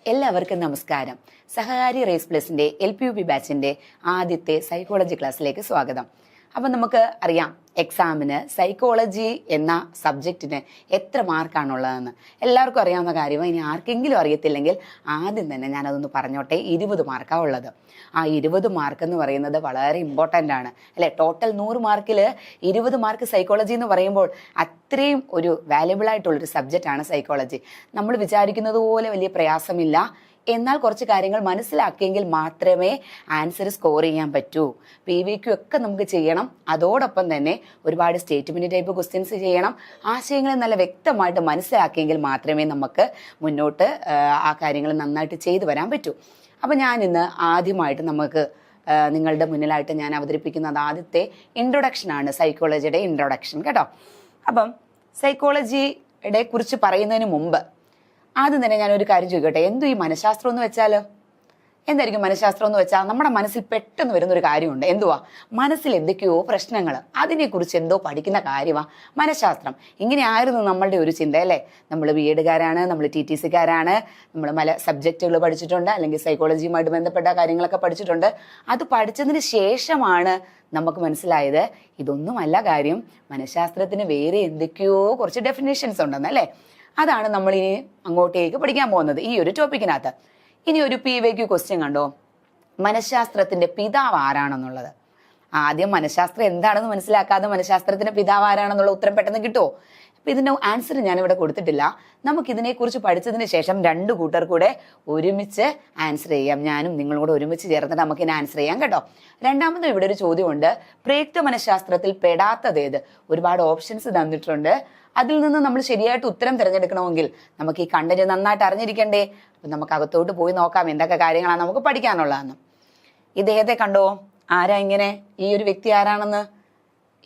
എല്ലാവർക്കും നമസ്കാരം. സഹകാരി raise പ്ലസിന്റെ LPUP ബാച്ചിന്റെ ആദ്യത്തെ സൈക്കോളജി ക്ലാസ്സിലേക്ക് സ്വാഗതം. അപ്പം നമുക്ക് അറിയാം, എക്സാമിന് സൈക്കോളജി എന്ന സബ്ജക്റ്റിന് എത്ര മാർക്കാണുള്ളതെന്ന് എല്ലാവർക്കും അറിയാവുന്ന കാര്യമാണ്. ഇനി ആർക്കെങ്കിലും അറിയത്തില്ലെങ്കിൽ ആദ്യം തന്നെ ഞാനതൊന്ന് പറഞ്ഞോട്ടെ. 20 മാർക്കാണ് ഉള്ളത്. ആ 20 മാർക്ക് എന്ന് പറയുന്നത് വളരെ ഇമ്പോർട്ടൻ്റ് ആണ് അല്ലേ? ടോട്ടൽ 100 മാർക്കിൽ 20 മാർക്ക് സൈക്കോളജി എന്ന് പറയുമ്പോൾ അത്രയും ഒരു വാല്യുബിൾ ആയിട്ടുള്ളൊരു സബ്ജക്റ്റാണ് സൈക്കോളജി. നമ്മൾ വിചാരിക്കുന്നത് പോലെ വലിയ പ്രയാസമില്ല. എന്നാൽ കുറച്ച് കാര്യങ്ങൾ മനസ്സിലാക്കിയെങ്കിൽ മാത്രമേ ആൻസർ സ്കോർ ചെയ്യാൻ പറ്റൂ. PVQ ഒക്കെ നമുക്ക് ചെയ്യണം. അതോടൊപ്പം തന്നെ ഒരുപാട് സ്റ്റേറ്റ്മെന്റ് ടൈപ്പ് ക്വസ്റ്റ്യൻസ് ചെയ്യണം. ആശയങ്ങൾ നല്ല വ്യക്തമായിട്ട് മനസ്സിലാക്കിയെങ്കിൽ മാത്രമേ നമുക്ക് മുന്നോട്ട് ആ കാര്യങ്ങൾ നന്നായിട്ട് ചെയ്തു വരാൻ പറ്റൂ. അപ്പം ഞാൻ ഇന്ന് ആദ്യമായിട്ട് നമുക്ക് നിങ്ങളുടെ മുന്നിലായിട്ട് ഞാൻ അവതരിപ്പിക്കുന്നത് ആദ്യത്തെ ഇൻട്രൊഡക്ഷനാണ്, സൈക്കോളജിയുടെ ഇൻട്രൊഡക്ഷൻ കേട്ടോ. അപ്പം സൈക്കോളജിയുടെ കുറിച്ച് പറയുന്നതിന് മുമ്പ് ആദ്യം തന്നെ ഞാനൊരു കാര്യം ചോദിക്കട്ടെ. എന്തു ഈ മനഃശാസ്ത്രം എന്ന് വെച്ചാൽ എന്തായിരിക്കും? മനഃശാസ്ത്രം എന്ന് വെച്ചാൽ നമ്മുടെ മനസ്സിൽ പെട്ടെന്ന് വരുന്നൊരു കാര്യമുണ്ട്. എന്തുവാ? മനസ്സിൽ എന്തൊക്കെയോ പ്രശ്നങ്ങൾ, അതിനെക്കുറിച്ച് എന്തോ പഠിക്കുന്ന കാര്യമാണ് മനഃശാസ്ത്രം. ഇങ്ങനെയായിരുന്നു നമ്മളുടെ ഒരു ചിന്ത അല്ലേ? നമ്മൾ BEdകാരാണ്, നമ്മൾ TTCക്കാരാണ്, നമ്മൾ പല സബ്ജക്റ്റുകൾ പഠിച്ചിട്ടുണ്ട്, അല്ലെങ്കിൽ സൈക്കോളജിയുമായിട്ട് ബന്ധപ്പെട്ട കാര്യങ്ങളൊക്കെ പഠിച്ചിട്ടുണ്ട്. അത് പഠിച്ചതിന് ശേഷമാണ് നമുക്ക് മനസ്സിലായത് ഇതൊന്നുമല്ല കാര്യം, മനഃശാസ്ത്രത്തിന് വേറെ എന്തൊക്കെയോ കുറച്ച് ഡെഫിനേഷൻസ് ഉണ്ടെന്ന് അല്ലേ? അതാണ് നമ്മൾ ഇനി അങ്ങോട്ടേക്ക് പഠിക്കാൻ പോകുന്നത് ഈ ഒരു ടോപ്പിക്കിനകത്ത്. ഇനി ഒരു PVQ ക്വസ്റ്റ്യൻ കണ്ടോ, മനഃശാസ്ത്രത്തിന്റെ പിതാവ് ആരാണെന്നുള്ളത്. ആദ്യം മനഃശാസ്ത്രം എന്താണെന്ന് മനസ്സിലാക്കാതെ മനഃശാസ്ത്രത്തിന്റെ പിതാവ് ആരാണെന്നുള്ള ഉത്തരം പെട്ടെന്ന് കിട്ടുമോ? അപ്പം ഇതിന്റെ ആൻസർ ഞാനിവിടെ കൊടുത്തിട്ടില്ല. നമുക്കിതിനെക്കുറിച്ച് പഠിച്ചതിന് ശേഷം 2 കൂട്ടർ കൂടെ ഒരുമിച്ച് ആൻസർ ചെയ്യാം. ഞാനും നിങ്ങളും കൂടെ ഒരുമിച്ച് ചേർന്നിട്ട് നമുക്ക് ഇതിന് ആൻസർ ചെയ്യാം കേട്ടോ. രണ്ടാമത് ഇവിടെ ഒരു ചോദ്യമുണ്ട്, പ്രയുക്ത മനഃശാസ്ത്രത്തിൽ പെടാത്തതേത്? ഒരുപാട് ഓപ്ഷൻസ് തന്നിട്ടുണ്ട്. അതിൽ നിന്ന് നമ്മൾ ശരിയായിട്ട് ഉത്തരം തിരഞ്ഞെടുക്കണമെങ്കിൽ നമുക്ക് ഈ കണ്ടന്റ് നന്നായിട്ട് അറിഞ്ഞിരിക്കണ്ടേ? അപ്പം നമുക്ക് അകത്തോട്ട് പോയി നോക്കാം എന്തൊക്കെ കാര്യങ്ങളാണ് നമുക്ക് പഠിക്കാനുള്ളതെന്ന്. ഇദ്ദേഹത്തെ കണ്ടോ? ആരാ ഇങ്ങനെ? ഈ ഒരു വ്യക്തി ആരാണെന്ന്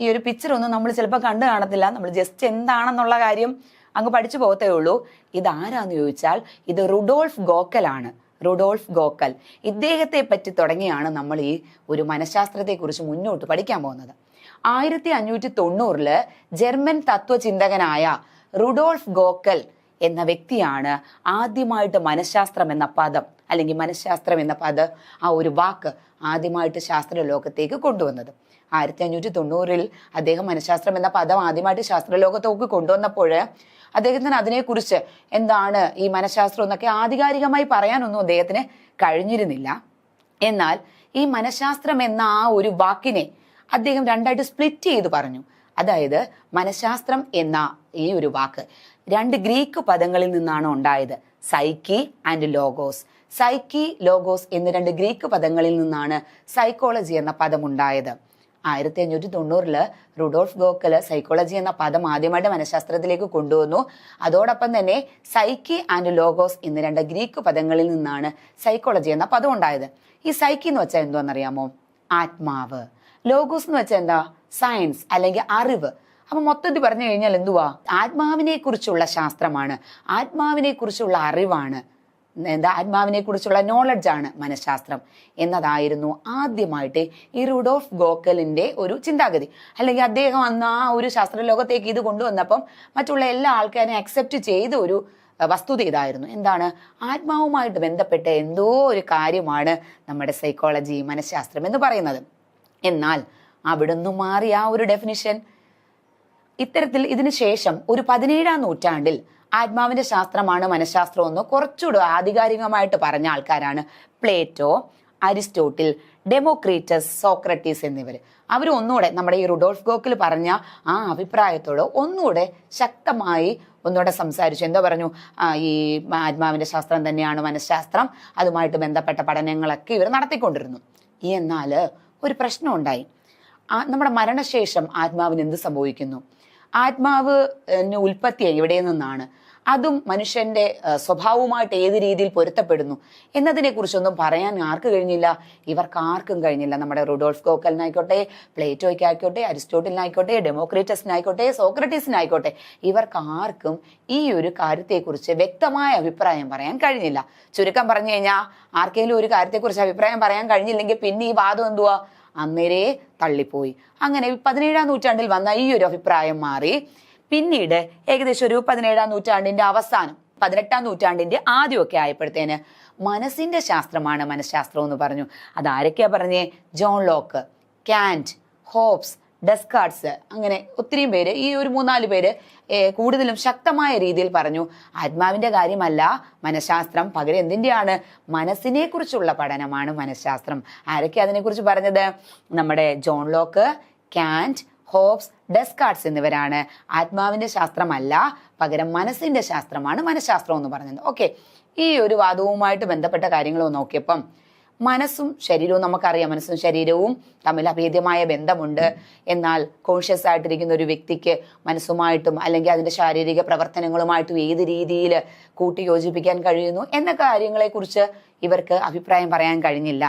ഈ ഒരു പിക്ചർ ഒന്നും നമ്മൾ ചിലപ്പോൾ കണ്ടു കാണത്തില്ല. നമ്മൾ ജസ്റ്റ് എന്താണെന്നുള്ള കാര്യം അങ്ങ് പഠിച്ചു പോകത്തേ ഉള്ളൂ. ഇതാരാന്ന് ചോദിച്ചാൽ ഇത് റുഡോൾഫ് ഗോക്കലാണ്. റുഡോൾഫ് ഗോക്കൽ. ഇദ്ദേഹത്തെ പറ്റി തുടങ്ങിയാണ് നമ്മൾ ഈ ഒരു മനഃശാസ്ത്രത്തെക്കുറിച്ച് മുന്നോട്ട് പഠിക്കാൻ പോകുന്നത്. 1590 ജർമ്മൻ തത്വചിന്തകനായ റുഡോൾഫ് ഗോക്കൽ എന്ന വ്യക്തിയാണ് ആദ്യമായിട്ട് മനഃശാസ്ത്രം എന്ന പദം, അല്ലെങ്കിൽ മനഃശാസ്ത്രം എന്ന ആ ഒരു വാക്ക് ആദ്യമായിട്ട് ശാസ്ത്ര ലോകത്തേക്ക് കൊണ്ടുവന്നത്. 1590 അദ്ദേഹം മനഃശാസ്ത്രം എന്ന പദം ആദ്യമായിട്ട് ശാസ്ത്രലോകത്തേക്ക് കൊണ്ടുവന്നപ്പോൾ അദ്ദേഹത്തിന് അതിനെക്കുറിച്ച് എന്താണ് ഈ മനഃശാസ്ത്രം എന്നൊക്കെ ആധികാരികമായി പറയാനൊന്നും അദ്ദേഹത്തിന് കഴിഞ്ഞിരുന്നില്ല. എന്നാൽ ഈ മനഃശാസ്ത്രം എന്ന ആ ഒരു വാക്കിനെ അദ്ദേഹം 2ആയിട്ട് സ്പ്ലിറ്റ് ചെയ്ത് പറഞ്ഞു. അതായത് മനഃശാസ്ത്രം എന്ന ഈ ഒരു വാക്ക് 2 ഗ്രീക്ക് പദങ്ങളിൽ നിന്നാണ് ഉണ്ടായത്, psyche and logos. Psyche, logos എന്ന 2 ഗ്രീക്ക് പദങ്ങളിൽ നിന്നാണ് സൈക്കോളജി എന്ന പദം ഉണ്ടായത്. 1590 റുഡോൾഫ് ഗോക്കൽ സൈക്കോളജി എന്ന പദം ആദ്യമായിട്ട് മനഃശാസ്ത്രത്തിലേക്ക് കൊണ്ടുവന്നു. അതോടൊപ്പം തന്നെ സൈക്കി ആൻഡ് ലോഗോസ് എന്ന 2 ഗ്രീക്ക് പദങ്ങളിൽ നിന്നാണ് സൈക്കോളജി എന്ന പദം ഉണ്ടായത്. ഈ സൈക്കി എന്ന് വെച്ചാൽ എന്തുവാണെന്നറിയാമോ? ആത്മാവ്. ലോഗോസ് എന്ന് വെച്ചാൽ എന്താ? സയൻസ് അല്ലെങ്കിൽ അറിവ്. അപ്പൊ മൊത്തത്തിൽ പറഞ്ഞു കഴിഞ്ഞാൽ എന്തുവാ? ആത്മാവിനെ കുറിച്ചുള്ള ശാസ്ത്രമാണ്, ആത്മാവിനെ കുറിച്ചുള്ള അറിവാണ്, ആത്മാവിനെ കുറിച്ചുള്ള നോളജാണ് മനഃശാസ്ത്രം എന്നതായിരുന്നു ആദ്യമായിട്ട് ഈ റുഡോൾഫ് ഗോക്കലിന്റെ ഒരു ചിന്താഗതി. അല്ലെങ്കിൽ അദ്ദേഹം അന്ന് ആ ഒരു ശാസ്ത്രലോകത്തേക്ക് ഇത് കൊണ്ടുവന്നപ്പം മറ്റുള്ള എല്ലാ ആൾക്കാരെയും അക്സെപ്റ്റ് ചെയ്ത ഒരു വസ്തുത ഇതായിരുന്നു. എന്താണ്? ആത്മാവുമായിട്ട് ബന്ധപ്പെട്ട എന്തോ ഒരു കാര്യമാണ് നമ്മുടെ സൈക്കോളജി, മനഃശാസ്ത്രം എന്ന് പറയുന്നത്. എന്നാൽ അവിടുന്ന് മാറിയ ആ ഒരു ഡെഫിനിഷൻ ഇത്തരത്തിൽ ഇതിനു ശേഷം ഒരു 17ാം നൂറ്റാണ്ടിൽ ആത്മാവിന്റെ ശാസ്ത്രമാണ് മനഃശാസ്ത്രം എന്ന് കുറച്ചുകൂടെ ആധികാരികമായിട്ട് പറഞ്ഞ ആൾക്കാരാണ് പ്ലേറ്റോ, അരിസ്റ്റോട്ടിൽ, ഡെമോക്രീറ്റസ്, സോക്രട്ടീസ് എന്നിവർ. അവർ ഒന്നുകൂടെ നമ്മുടെ ഈ റുഡോൾഫ് ഗോക്കൽ പറഞ്ഞ ആ അഭിപ്രായത്തോട് ഒന്നുകൂടെ ശക്തമായി ഒന്നുകൂടെ സംസാരിച്ചു. എന്താ പറഞ്ഞു? ഈ ആത്മാവിന്റെ ശാസ്ത്രം തന്നെയാണ് മനഃശാസ്ത്രം, അതുമായിട്ട് ബന്ധപ്പെട്ട പഠനങ്ങളൊക്കെ ഇവർ നടത്തിക്കൊണ്ടിരുന്നു. എന്നാൽ ഒരു പ്രശ്നം ഉണ്ടായി. നമ്മുടെ മരണശേഷം ആത്മാവിന് എന്ത് സംഭവിക്കുന്നു? ആത്മാവ് ഉൽപ്പത്തി എവിടെ നിന്നാണ്? അതും മനുഷ്യന്റെ സ്വഭാവവുമായിട്ട് ഏത് രീതിയിൽ പൊരുത്തപ്പെടുന്നു എന്നതിനെ കുറിച്ചൊന്നും പറയാൻ ആർക്ക് കഴിഞ്ഞില്ല? ഇവർക്ക് ആർക്കും കഴിഞ്ഞില്ല. നമ്മുടെ റുഡോൾഫ് ഗോക്കലിനായിക്കോട്ടെ, പ്ലേറ്റോയ്ക്കായിക്കോട്ടെ, അരിസ്റ്റോട്ടിലിനായിക്കോട്ടെ, ഡെമോക്രീറ്റസിനായിക്കോട്ടെ, സോക്രട്ടീസിനായിക്കോട്ടെ, ഇവർക്ക് ആർക്കും ഈ ഒരു കാര്യത്തെക്കുറിച്ച് വ്യക്തമായ അഭിപ്രായം പറയാൻ കഴിഞ്ഞില്ല. ചുരുക്കം പറഞ്ഞു കഴിഞ്ഞാൽ ആർക്കെങ്കിലും ഒരു കാര്യത്തെക്കുറിച്ച് അഭിപ്രായം പറയാൻ കഴിഞ്ഞില്ലെങ്കിൽ പിന്നെ ഈ വാദം എന്തുവാ? അന്നേരെ തള്ളിപ്പോയി. അങ്ങനെ 17ാം നൂറ്റാണ്ടിൽ വന്ന ഈ ഒരു അഭിപ്രായം മാറി. പിന്നീട് ഏകദേശം ഒരു 17ാം നൂറ്റാണ്ടിന്റെ അവസാനം 18-ാം നൂറ്റാണ്ടിന്റെ ആദ്യമൊക്കെ ആയപ്പോഴത്തേന് മനസ്സിന്റെ ശാസ്ത്രമാണ് മനഃശാസ്ത്രം എന്ന് പറഞ്ഞു. അതാരൊക്കെയാ പറഞ്ഞേ? ജോൺ ലോക്ക്, കാന്റ്, ഹോബ്സ്, ഡെസ്കാർട്സ്, അങ്ങനെ ഒത്തിരിയും പേര്, ഈ ഒരു 3-4 പേര് കൂടുതലും ശക്തമായ രീതിയിൽ പറഞ്ഞു ആത്മാവിന്റെ കാര്യമല്ല മനഃശാസ്ത്രം, പകരം എന്തിന്റെയാണ്? മനസ്സിനെ കുറിച്ചുള്ള പഠനമാണ് മനഃശാസ്ത്രം. ആരൊക്കെ അതിനെക്കുറിച്ച് പറഞ്ഞത്? നമ്മുടെ ജോൺ ലോക്ക്, കാന്റ്, ഹോബ്സ്, ഡെസ്കാർട്സ് എന്നിവരാണ് ആത്മാവിന്റെ ശാസ്ത്രമല്ല, പകരം മനസ്സിന്റെ ശാസ്ത്രമാണ് മനഃശാസ്ത്രം എന്ന് പറഞ്ഞത്. ഓക്കെ, ഈ ഒരു വാദവുമായിട്ട് ബന്ധപ്പെട്ട കാര്യങ്ങൾ നോക്കിയപ്പം മനസ്സും ശരീരവും നമുക്കറിയാം, മനസ്സും ശരീരവും തമ്മിൽ അഭേദ്യമായ ബന്ധമുണ്ട്. എന്നാൽ കോൺഷ്യസ് ആയിട്ടിരിക്കുന്ന ഒരു വ്യക്തിക്ക് മനസ്സുമായിട്ടും അല്ലെങ്കിൽ അതിന്റെ ശാരീരിക പ്രവർത്തനങ്ങളുമായിട്ടും ഏത് രീതിയിൽ കൂട്ടിയോജിപ്പിക്കാൻ കഴിയുന്നു എന്ന കാര്യങ്ങളെക്കുറിച്ച് ഇവർക്ക് അഭിപ്രായം പറയാൻ കഴിഞ്ഞില്ല.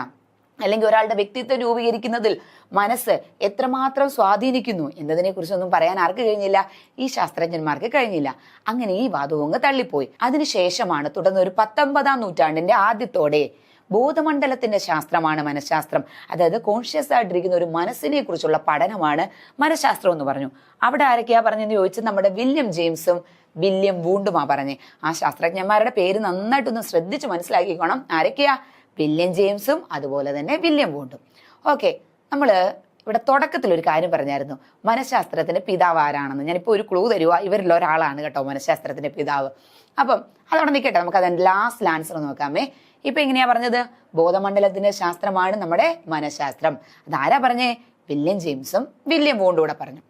അല്ലെങ്കിൽ ഒരാളുടെ വ്യക്തിത്വം രൂപീകരിക്കുന്നതിൽ മനസ്സ് എത്രമാത്രം സ്വാധീനിക്കുന്നു എന്നതിനെ കുറിച്ചൊന്നും പറയാൻ ആർക്ക് കഴിഞ്ഞില്ല? ഈ ശാസ്ത്രജ്ഞന്മാർക്ക് കഴിഞ്ഞില്ല. അങ്ങനെ ഈ വാദവും അങ്ങ് തള്ളിപ്പോയി. അതിനുശേഷമാണ് തുടർന്ന് ഒരു 19-ാം നൂറ്റാണ്ടിന്റെ ആദ്യത്തോടെ ബോധമണ്ഡലത്തിന്റെ ശാസ്ത്രമാണ് മനഃശാസ്ത്രം, അതായത് കോൺഷ്യസ് ആയിട്ടിരിക്കുന്ന ഒരു മനസ്സിനെ കുറിച്ചുള്ള പഠനമാണ് മനഃശാസ്ത്രം എന്ന് പറഞ്ഞു. അവിടെ ആരൊക്കെയാ പറഞ്ഞെന്ന് ചോദിച്ചാൽ നമ്മുടെ വില്യം ജെയിംസും വില്യം വൂണ്ടുമാ പറഞ്ഞേ. ആ ശാസ്ത്രജ്ഞന്മാരുടെ പേര് നന്നായിട്ടൊന്ന് ശ്രദ്ധിച്ച് മനസ്സിലാക്കിക്കോണം. ആരൊക്കെയാ? വില്യം ജെയിംസും അതുപോലെ തന്നെ വില്യം വൂണ്ടും. ഓക്കെ, നമ്മള് ഇവിടെ തുടക്കത്തിൽ ഒരു കാര്യം പറഞ്ഞായിരുന്നു, മനഃശാസ്ത്രത്തിന്റെ പിതാവ് ആരാണെന്ന്. ഞാനിപ്പോൾ ഒരു ക്ലൂ തരുക, ഇവരിൽ ഒരാളാണ് കേട്ടോ മനഃശാസ്ത്രത്തിന്റെ പിതാവ്. അപ്പം അതവിടെ നിൽക്കട്ടെ, നമുക്ക് അതിന്റെ ലാസ്റ്റ് ആൻസർ നോക്കാമേ. ഇപ്പൊ എങ്ങനെയാ പറഞ്ഞത്? ബോധമണ്ഡലത്തിന്റെ ശാസ്ത്രമാണ് നമ്മുടെ മനഃശാസ്ത്രം. അതാരാ പറഞ്ഞേ? വില്യം ജെയിംസും വില്യം വൂണ്ടും കൂടെ പറഞ്ഞു.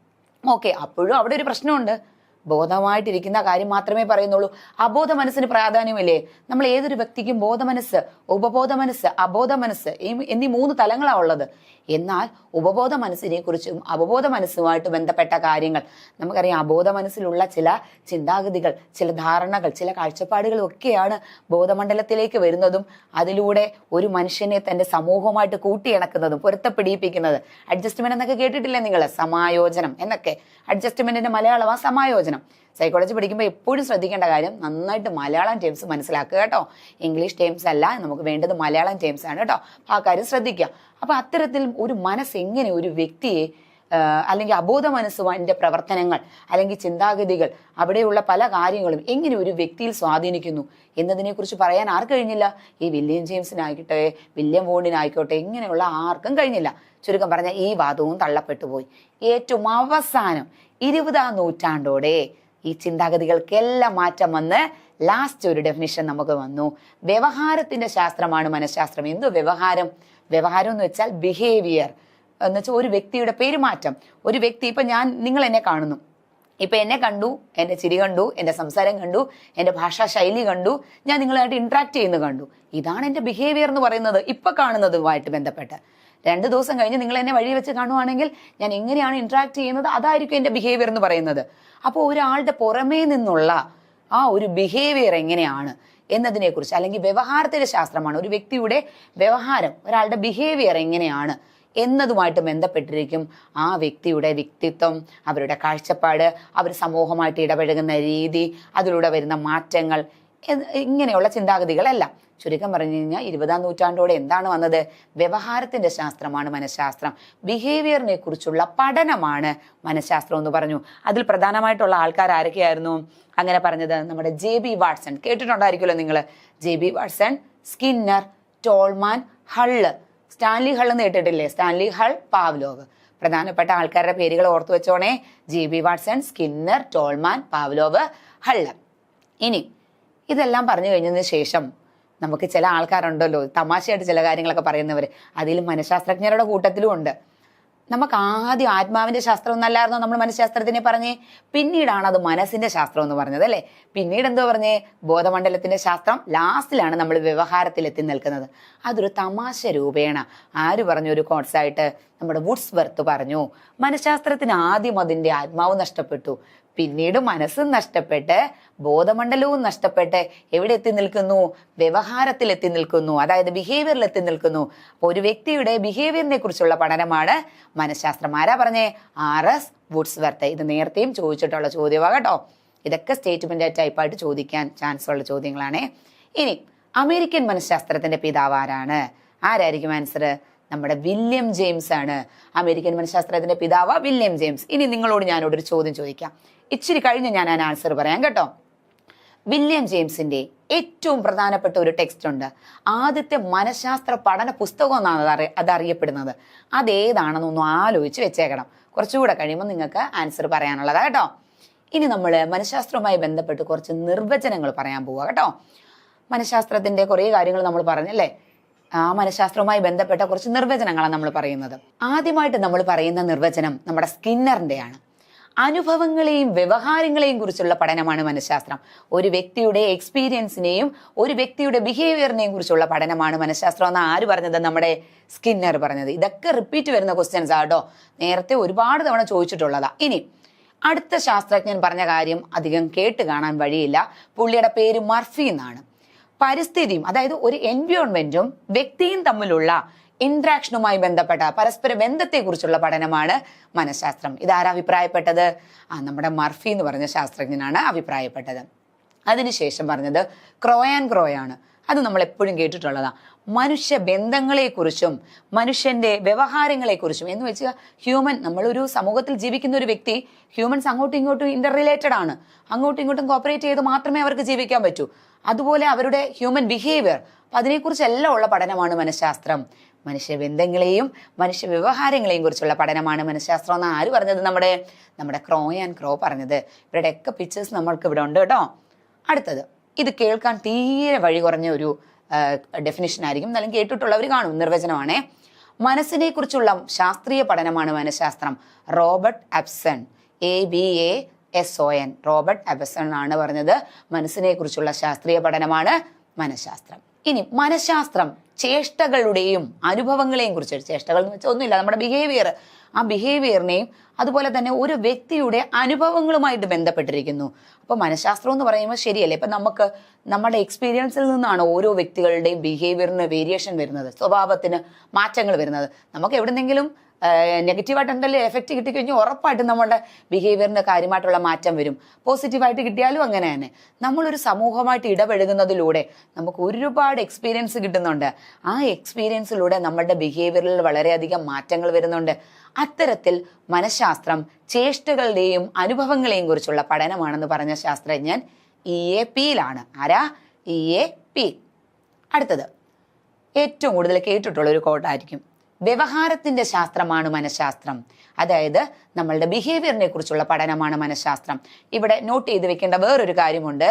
ഓക്കെ, അപ്പോഴും അവിടെ ഒരു പ്രശ്നമുണ്ട്. ബോധമായിട്ടിരിക്കുന്ന കാര്യം മാത്രമേ പറയുന്നുള്ളൂ, അബോധ മനസ്സിന് പ്രാധാന്യമില്ലേ? നമ്മൾ ഏതൊരു വ്യക്തിക്കും ബോധമനസ്സ്, ഉപബോധ മനസ്സ്, അബോധ മനസ്സ് എന്നീ 3 തലങ്ങളാണ് ഉള്ളത്. എന്നാൽ ഉപബോധ മനസ്സിനെ കുറിച്ചും അവബോധ മനസ്സുമായിട്ട് ബന്ധപ്പെട്ട കാര്യങ്ങൾ നമുക്കറിയാം. അബോധ മനസ്സിലുള്ള ചില ചിന്താഗതികൾ, ചില ധാരണകൾ, ചില കാഴ്ചപ്പാടുകളും ഒക്കെയാണ് ബോധമണ്ഡലത്തിലേക്ക് വരുന്നതും അതിലൂടെ ഒരു മനുഷ്യനെ തന്റെ സമൂഹവുമായിട്ട് കൂട്ടിയിണക്കുന്നതും പൊരുത്തപ്പെടിയിപ്പിക്കുന്നത്. അഡ്ജസ്റ്റ്മെന്റ് എന്നൊക്കെ കേട്ടിട്ടില്ലേ നിങ്ങൾ? സമായോജനം എന്നൊക്കെ. അഡ്ജസ്റ്റ്മെന്റിന്റെ മലയാളമാ സമായോജനം. സൈക്കോളജി പഠിക്കുമ്പോൾ എപ്പോഴും ശ്രദ്ധിക്കേണ്ട കാര്യം, നന്നായിട്ട് മലയാളം ടേംസ് മനസ്സിലാക്കുക കേട്ടോ. ഇംഗ്ലീഷ് ടേംസ് അല്ല നമുക്ക് വേണ്ടത്, മലയാളം ടേംസ് ആണ് കേട്ടോ. ആ കാര്യം ശ്രദ്ധിക്കുക. അപ്പൊ അത്തരത്തിൽ ഒരു മനസ്സ് എങ്ങനെ ഒരു വ്യക്തിയെ അല്ലെങ്കിൽ അബോധ മനസ്സുവാന്റെ പ്രവർത്തനങ്ങൾ അല്ലെങ്കിൽ ചിന്താഗതികൾ, അവിടെയുള്ള പല കാര്യങ്ങളും എങ്ങനെ ഒരു വ്യക്തിയിൽ സ്വാധീനിക്കുന്നു എന്നതിനെ കുറിച്ച് പറയാൻ ആർക്ക് കഴിഞ്ഞില്ല? ഈ വില്യം ജെയിംസിനായിക്കോട്ടെ, വില്യം വൂണ്ടിനായിക്കോട്ടെ, ഇങ്ങനെയുള്ള ആർക്കും കഴിഞ്ഞില്ല. ചുരുക്കം പറഞ്ഞാൽ ഈ വാദവും തള്ളപ്പെട്ടു പോയി. ഏറ്റവും അവസാനം 20-ാം നൂറ്റാണ്ടോടെ ഈ ചിന്താഗതികൾക്കെല്ലാം മാറ്റം വന്ന് ലാസ്റ്റ് ഒരു ഡെഫിനിഷൻ നമുക്ക് വന്നു. വ്യവഹാരത്തിന്റെ ശാസ്ത്രമാണ് മനഃശാസ്ത്രം. എന്തോ വ്യവഹാരം? വ്യവഹാരം എന്ന് വെച്ചാൽ ബിഹേവിയർ എന്ന് വെച്ചാൽ ഒരു വ്യക്തിയുടെ പെരുമാറ്റം. ഒരു വ്യക്തി, ഇപ്പൊ നിങ്ങൾ എന്നെ കാണുന്നു, ഇപ്പൊ എന്നെ കണ്ടു, എന്റെ ചിരി കണ്ടു, എന്റെ സംസാരം കണ്ടു, എന്റെ ഭാഷാ ശൈലി കണ്ടു, ഞാൻ നിങ്ങളായിട്ട് ഇന്ററാക്ട് ചെയ്യുന്നത് കണ്ടു. ഇതാണ് എന്റെ ബിഹേവിയർ എന്ന് പറയുന്നത്. ഇപ്പൊ കാണുന്നതുമായിട്ട് ബന്ധപ്പെട്ട് 2 ദിവസം കഴിഞ്ഞ് നിങ്ങൾ എന്നെ വഴി വെച്ച് കാണുവാണെങ്കിൽ ഞാൻ എങ്ങനെയാണ് ഇന്ററാക്ട് ചെയ്യുന്നത്, അതായിരിക്കും എന്റെ ബിഹേവിയർ എന്ന് പറയുന്നത്. അപ്പോൾ ഒരാളുടെ പുറമേ നിന്നുള്ള ആ ഒരു ബിഹേവിയർ എങ്ങനെയാണ് എന്നതിനെ കുറിച്ച്, അല്ലെങ്കിൽ വ്യവഹാരത്തിന്റെ ശാസ്ത്രമാണ് ഒരു വ്യക്തിയുടെ വ്യവഹാരം, ഒരാളുടെ ബിഹേവിയർ എങ്ങനെയാണ് എന്നതുമായിട്ട് ബന്ധപ്പെട്ടിരിക്കും ആ വ്യക്തിയുടെ വ്യക്തിത്വം, അവരുടെ കാഴ്ചപ്പാട്, അവർ സമൂഹമായിട്ട് ഇടപഴകുന്ന രീതി, അതിലൂടെ വരുന്ന മാറ്റങ്ങൾ, ഇങ്ങനെയുള്ള ചിന്താഗതികളെല്ലാം. ചുരുക്കം പറഞ്ഞു കഴിഞ്ഞാൽ 20-ാം നൂറ്റാണ്ടോടെ എന്താണ് വന്നത്? വ്യവഹാരത്തിന്റെ ശാസ്ത്രമാണ് മനഃശാസ്ത്രം. ബിഹേവിയറിനെ കുറിച്ചുള്ള പഠനമാണ് മനഃശാസ്ത്രം എന്ന് പറഞ്ഞു. അതിൽ പ്രധാനമായിട്ടുള്ള ആൾക്കാർ ആരൊക്കെയായിരുന്നു അങ്ങനെ പറഞ്ഞത്? നമ്മുടെ JB വാട്സൺ, കേട്ടിട്ടുണ്ടായിരിക്കുമല്ലോ നിങ്ങൾ. JB Watson, Skinner, Tolman, Hull. Stanley Hull എന്ന് കേട്ടിട്ടില്ലേ? Stanley Hull, Pavlov. പ്രധാനപ്പെട്ട ആൾക്കാരുടെ പേരുകൾ ഓർത്തു വെച്ചോണേ. JB Watson, Skinner, Tolman, Pavlov, Hull. ഇനി ഇതെല്ലാം പറഞ്ഞു കഴിഞ്ഞതിന് ശേഷം നമുക്ക് ചില ആൾക്കാരുണ്ടല്ലോ തമാശയായിട്ട് ചില കാര്യങ്ങളൊക്കെ പറയുന്നവർ, അതിലും മനഃശാസ്ത്രജ്ഞരുടെ കൂട്ടത്തിലും ഉണ്ട്. നമുക്ക് ആദ്യം ആത്മാവിന്റെ ശാസ്ത്രം എന്നല്ലായിരുന്നോ നമ്മൾ മനഃശാസ്ത്രത്തിനെ പറഞ്ഞേ? പിന്നീടാണ് അത് മനസ്സിന്റെ ശാസ്ത്രം എന്ന് പറഞ്ഞത് അല്ലേ? പിന്നീട് എന്തോ പറഞ്ഞേ? ബോധമണ്ഡലത്തിന്റെ ശാസ്ത്രം. ലാസ്റ്റിലാണ് നമ്മൾ വ്യവഹാരത്തിൽ എത്തി നിൽക്കുന്നത്. അതൊരു തമാശ രൂപേണ ആര് പറഞ്ഞു? ഒരു കോട്സായിട്ട് നമ്മുടെ വുഡ്സ്വർത്ത് പറഞ്ഞു, മനഃശാസ്ത്രത്തിന് ആദ്യം അതിന്റെ ആത്മാവ് നഷ്ടപ്പെട്ടു, പിന്നീട് മനസ്സും നഷ്ടപ്പെട്ട് ബോധമണ്ഡലവും നഷ്ടപ്പെട്ട് എവിടെ എത്തി നിൽക്കുന്നു? വ്യവഹാരത്തിൽ എത്തി നിൽക്കുന്നു, അതായത് ബിഹേവിയറിൽ എത്തി നിൽക്കുന്നു. അപ്പോൾ ഒരു വ്യക്തിയുടെ ബിഹേവിയറിനെ കുറിച്ചുള്ള പഠനമാണ് മനഃശാസ്ത്രം. ആരാ പറഞ്ഞേ? RS വുഡ്സ്വർത്ത്. ഇത് നേരത്തെയും ചോദിച്ചിട്ടുള്ള ചോദ്യമാണ് കേട്ടോ. ഇതൊക്കെ സ്റ്റേറ്റ്മെന്റ് ടൈപ്പായിട്ട് ചോദിക്കാൻ ചാൻസ് ഉള്ള ചോദ്യങ്ങളാണ്. ഇനി അമേരിക്കൻ മനഃശാസ്ത്രത്തിന്റെ പിതാവ് ആരാണ്? ആരായിരിക്കും ആൻസർ? നമ്മുടെ വില്യം ജെയിംസ് ആണ്. അമേരിക്കൻ മനഃശാസ്ത്രത്തിന്റെ പിതാവ് വില്യം ജെയിംസ്. ഇനി നിങ്ങളോട് ഞാനോടൊരു ചോദ്യം ചോദിക്കാം. ഇച്ചിരി കഴിഞ്ഞ് ഞാൻ ആൻസർ പറയാം കേട്ടോ. വില്യം ജെയിംസിന്റെ ഏറ്റവും പ്രധാനപ്പെട്ട ഒരു ടെക്സ്റ്റ് ഉണ്ട്. ആദ്യത്തെ മനഃശാസ്ത്ര പഠന പുസ്തകം എന്നാണ് അത് അറിയപ്പെടുന്നത്. അതേതാണെന്നൊന്നും ആലോചിച്ച് വെച്ചേക്കണം. കുറച്ചുകൂടെ കഴിയുമ്പോൾ നിങ്ങൾക്ക് ആൻസർ പറയാനുള്ളതാ കേട്ടോ. ഇനി നമ്മൾ മനഃശാസ്ത്രവുമായി ബന്ധപ്പെട്ട് കുറച്ച് നിർവചനങ്ങൾ പറയാൻ പോവുക കേട്ടോ. മനഃശാസ്ത്രത്തിന്റെ കുറേ കാര്യങ്ങൾ നമ്മൾ പറഞ്ഞല്ലേ, ആ മനഃശാസ്ത്രവുമായി ബന്ധപ്പെട്ട കുറച്ച് നിർവചനങ്ങളാണ് നമ്മൾ പറയുന്നത്. ആദ്യമായിട്ട് നമ്മൾ പറയുന്ന നിർവചനം നമ്മുടെ സ്കിന്നറിന്റെയാണ്. അനുഭവങ്ങളെയും വ്യവഹാരങ്ങളെയും കുറിച്ചുള്ള പഠനമാണ് മനഃശാസ്ത്രം. ഒരു വ്യക്തിയുടെ എക്സ്പീരിയൻസിനെയും ഒരു വ്യക്തിയുടെ ബിഹേവിയറിനെയും കുറിച്ചുള്ള പഠനമാണ് മനഃശാസ്ത്രം എന്ന് ആര് പറഞ്ഞത്? നമ്മുടെ സ്കിന്നർ പറഞ്ഞത്. ഇതൊക്കെ റിപ്പീറ്റ് വരുന്ന ക്വസ്റ്റ്യൻസ് ആട്ടോ, നേരത്തെ ഒരുപാട് തവണ ചോദിച്ചിട്ടുള്ളതാ. ഇനി അടുത്ത ശാസ്ത്രജ്ഞൻ പറഞ്ഞ കാര്യം അധികം കേട്ട് കാണാൻ വഴിയില്ല. പുള്ളിയുടെ പേര് മർഫി എന്നാണ്. പരിസ്ഥിതിയും, അതായത് ഒരു എൻവയോൺമെന്റും വ്യക്തിയും തമ്മിലുള്ള ഇന്ററാക്ഷനുമായി ബന്ധപ്പെട്ട പരസ്പര ബന്ധത്തെക്കുറിച്ചുള്ള പഠനമാണ് മനഃശാസ്ത്രം. ഇതാരാ അഭിപ്രായപ്പെട്ടത്? നമ്മുടെ മർഫി എന്ന് പറഞ്ഞ ശാസ്ത്രജ്ഞനാണ് അഭിപ്രായപ്പെട്ടത്. അതിനുശേഷം പറഞ്ഞത് ക്രോയാണ്. അത് നമ്മൾ എപ്പോഴും കേട്ടിട്ടുള്ളതാണ്. മനുഷ്യ ബന്ധങ്ങളെക്കുറിച്ചും മനുഷ്യന്റെ വ്യവഹാരങ്ങളെക്കുറിച്ചും എന്ന് വെച്ചാൽ ഹ്യൂമൻ, നമ്മളൊരു സമൂഹത്തിൽ ജീവിക്കുന്ന ഒരു വ്യക്തി, ഹ്യൂമൻസ് അങ്ങോട്ടും ഇങ്ങോട്ടും ഇന്റർ റിലേറ്റഡ് ആണ്. അങ്ങോട്ടും ഇങ്ങോട്ടും കോപ്പറേറ്റ് ചെയ്ത് മാത്രമേ അവർക്ക് ജീവിക്കാൻ പറ്റൂ. അതുപോലെ അവരുടെ ഹ്യൂമൻ ബിഹേവിയർ, അതിനെക്കുറിച്ചെല്ലാം ഉള്ള പഠനമാണ് മനഃശാസ്ത്രം. മനുഷ്യബന്ധങ്ങളെയും മനുഷ്യ വ്യവഹാരങ്ങളെയും കുറിച്ചുള്ള പഠനമാണ് മനഃശാസ്ത്രം എന്ന് ആര് പറഞ്ഞത്? നമ്മുടെ ക്രോ പറഞ്ഞത്. ഇവരുടെയൊക്കെ പിക്ചേഴ്സ് നമ്മൾക്ക് ഇവിടെ ഉണ്ട് കേട്ടോ. അടുത്തത്, ഇത് കേൾക്കാൻ തീരെ വഴി കുറഞ്ഞ ഒരു ഡെഫിനിഷൻ ആയിരിക്കും, എന്നാലും കേട്ടിട്ടുള്ളവർ കാണും. നിർവചനമാണേ. മനസ്സിനെ കുറിച്ചുള്ള ശാസ്ത്രീയ പഠനമാണ് മനഃശാസ്ത്രം. റോബർട്ട് അബ്സൺ, ABASON, റോബർട്ട് അബ്സൺ ആണ് പറഞ്ഞത്. മനസ്സിനെ കുറിച്ചുള്ള ശാസ്ത്രീയ പഠനമാണ് മനഃശാസ്ത്രം. ഇനി മനഃശാസ്ത്രം ചേഷ്ടകളുടെയും അനുഭവങ്ങളെയും കുറിച്ച്, ചേഷ്ടകൾ എന്ന് വെച്ചാൽ ഒന്നുമില്ല, നമ്മുടെ ബിഹേവിയർ, ആ ബിഹേവിയറിനെയും അതുപോലെ തന്നെ ഒരു വ്യക്തിയുടെ അനുഭവങ്ങളുമായിട്ട് ബന്ധപ്പെട്ടിരിക്കുന്നു. അപ്പോൾ മനഃശാസ്ത്രം എന്ന് പറയുമ്പോൾ ശരിയല്ലേ, ഇപ്പം നമുക്ക് നമ്മുടെ എക്സ്പീരിയൻസിൽ നിന്നാണ് ഓരോ വ്യക്തികളുടെയും ബിഹേവിയറിന് വേരിയേഷൻ വരുന്നത്, സ്വഭാവത്തിന് മാറ്റങ്ങൾ വരുന്നത്. നമുക്ക് എവിടെന്നെങ്കിലും നെഗറ്റീവായിട്ട് എന്തെങ്കിലും എഫക്റ്റ് കിട്ടിക്കഴിഞ്ഞാൽ ഉറപ്പായിട്ടും നമ്മുടെ ബിഹേവിയറിന് കാര്യമായിട്ടുള്ള മാറ്റം വരും. പോസിറ്റീവായിട്ട് കിട്ടിയാലും അങ്ങനെ തന്നെ. നമ്മളൊരു സമൂഹമായിട്ട് ഇടപഴകുന്നതിലൂടെ നമുക്ക് ഒരുപാട് എക്സ്പീരിയൻസ് കിട്ടുന്നുണ്ട്. ആ എക്സ്പീരിയൻസിലൂടെ നമ്മളുടെ ബിഹേവിയറിൽ വളരെയധികം മാറ്റങ്ങൾ വരുന്നുണ്ട്. അത്തരത്തിൽ മനഃശാസ്ത്രം ചേഷ്ടകളുടെയും അനുഭവങ്ങളെയും കുറിച്ചുള്ള പഠനമാണെന്ന് പറഞ്ഞ ശാസ്ത്രജ്ഞൻ EAPയിലാണ്. ആരാ? EAP. അടുത്തത് ഏറ്റവും കൂടുതൽ കേട്ടിട്ടുള്ള ഒരു കോട്ടായിരിക്കും. വ്യവഹാരത്തിന്റെ ശാസ്ത്രമാണ് മനഃശാസ്ത്രം. അതായത് നമ്മളുടെ ബിഹേവിയറിനെ കുറിച്ചുള്ള പഠനമാണ് മനഃശാസ്ത്രം. ഇവിടെ നോട്ട് ചെയ്ത് വെക്കേണ്ട വേറൊരു കാര്യമുണ്ട്.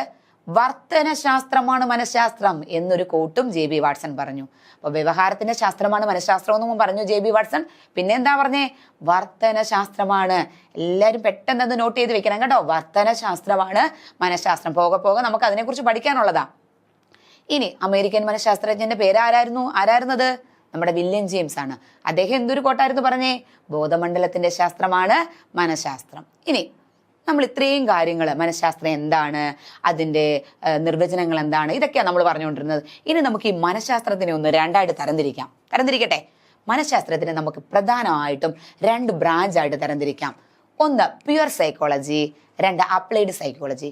വർത്തനശാസ്ത്രമാണ് മനഃശാസ്ത്രം എന്നൊരു കോട്ടും JB വാട്സൺ പറഞ്ഞു. അപ്പൊ വ്യവഹാരത്തിന്റെ ശാസ്ത്രമാണ് മനഃശാസ്ത്രം എന്നും പറഞ്ഞു JB വാട്സൺ. പിന്നെ എന്താ പറഞ്ഞേ? വർത്തനശാസ്ത്രമാണ്. എല്ലാവരും പെട്ടെന്ന് അത് നോട്ട് ചെയ്ത് വെക്കണം കേട്ടോ. വർത്തനശാസ്ത്രമാണ് മനഃശാസ്ത്രം. പോകെ പോകെ നമുക്ക് അതിനെക്കുറിച്ച് പഠിക്കാനുള്ളതാ. ഇനി അമേരിക്കൻ മനഃശാസ്ത്രജ്ഞന്റെ പേര് ആരായിരുന്നത്? നമ്മുടെ വില്യം ജെയിംസ് ആണ്. അദ്ദേഹം എന്തൊരു കോട്ടായിരുന്നു പറഞ്ഞേ? ബോധമണ്ഡലത്തിന്റെ ശാസ്ത്രമാണ് മനഃശാസ്ത്രം. ഇനി നമ്മൾ ഇത്രയും കാര്യങ്ങൾ, മനഃശാസ്ത്രം എന്താണ്, അതിൻ്റെ നിർവചനങ്ങൾ എന്താണ്, ഇതൊക്കെയാണ് നമ്മൾ പറഞ്ഞുകൊണ്ടിരുന്നത്. ഇനി നമുക്ക് ഈ മനഃശാസ്ത്രത്തിനെ ഒന്ന് രണ്ടായിട്ട് തരംതിരിക്കട്ടെ. മനഃശാസ്ത്രത്തിനെ നമുക്ക് പ്രധാനമായിട്ടും 2 ബ്രാഞ്ചായിട്ട് തരംതിരിക്കാം. ഒന്ന് pure psychology, 2 applied psychology.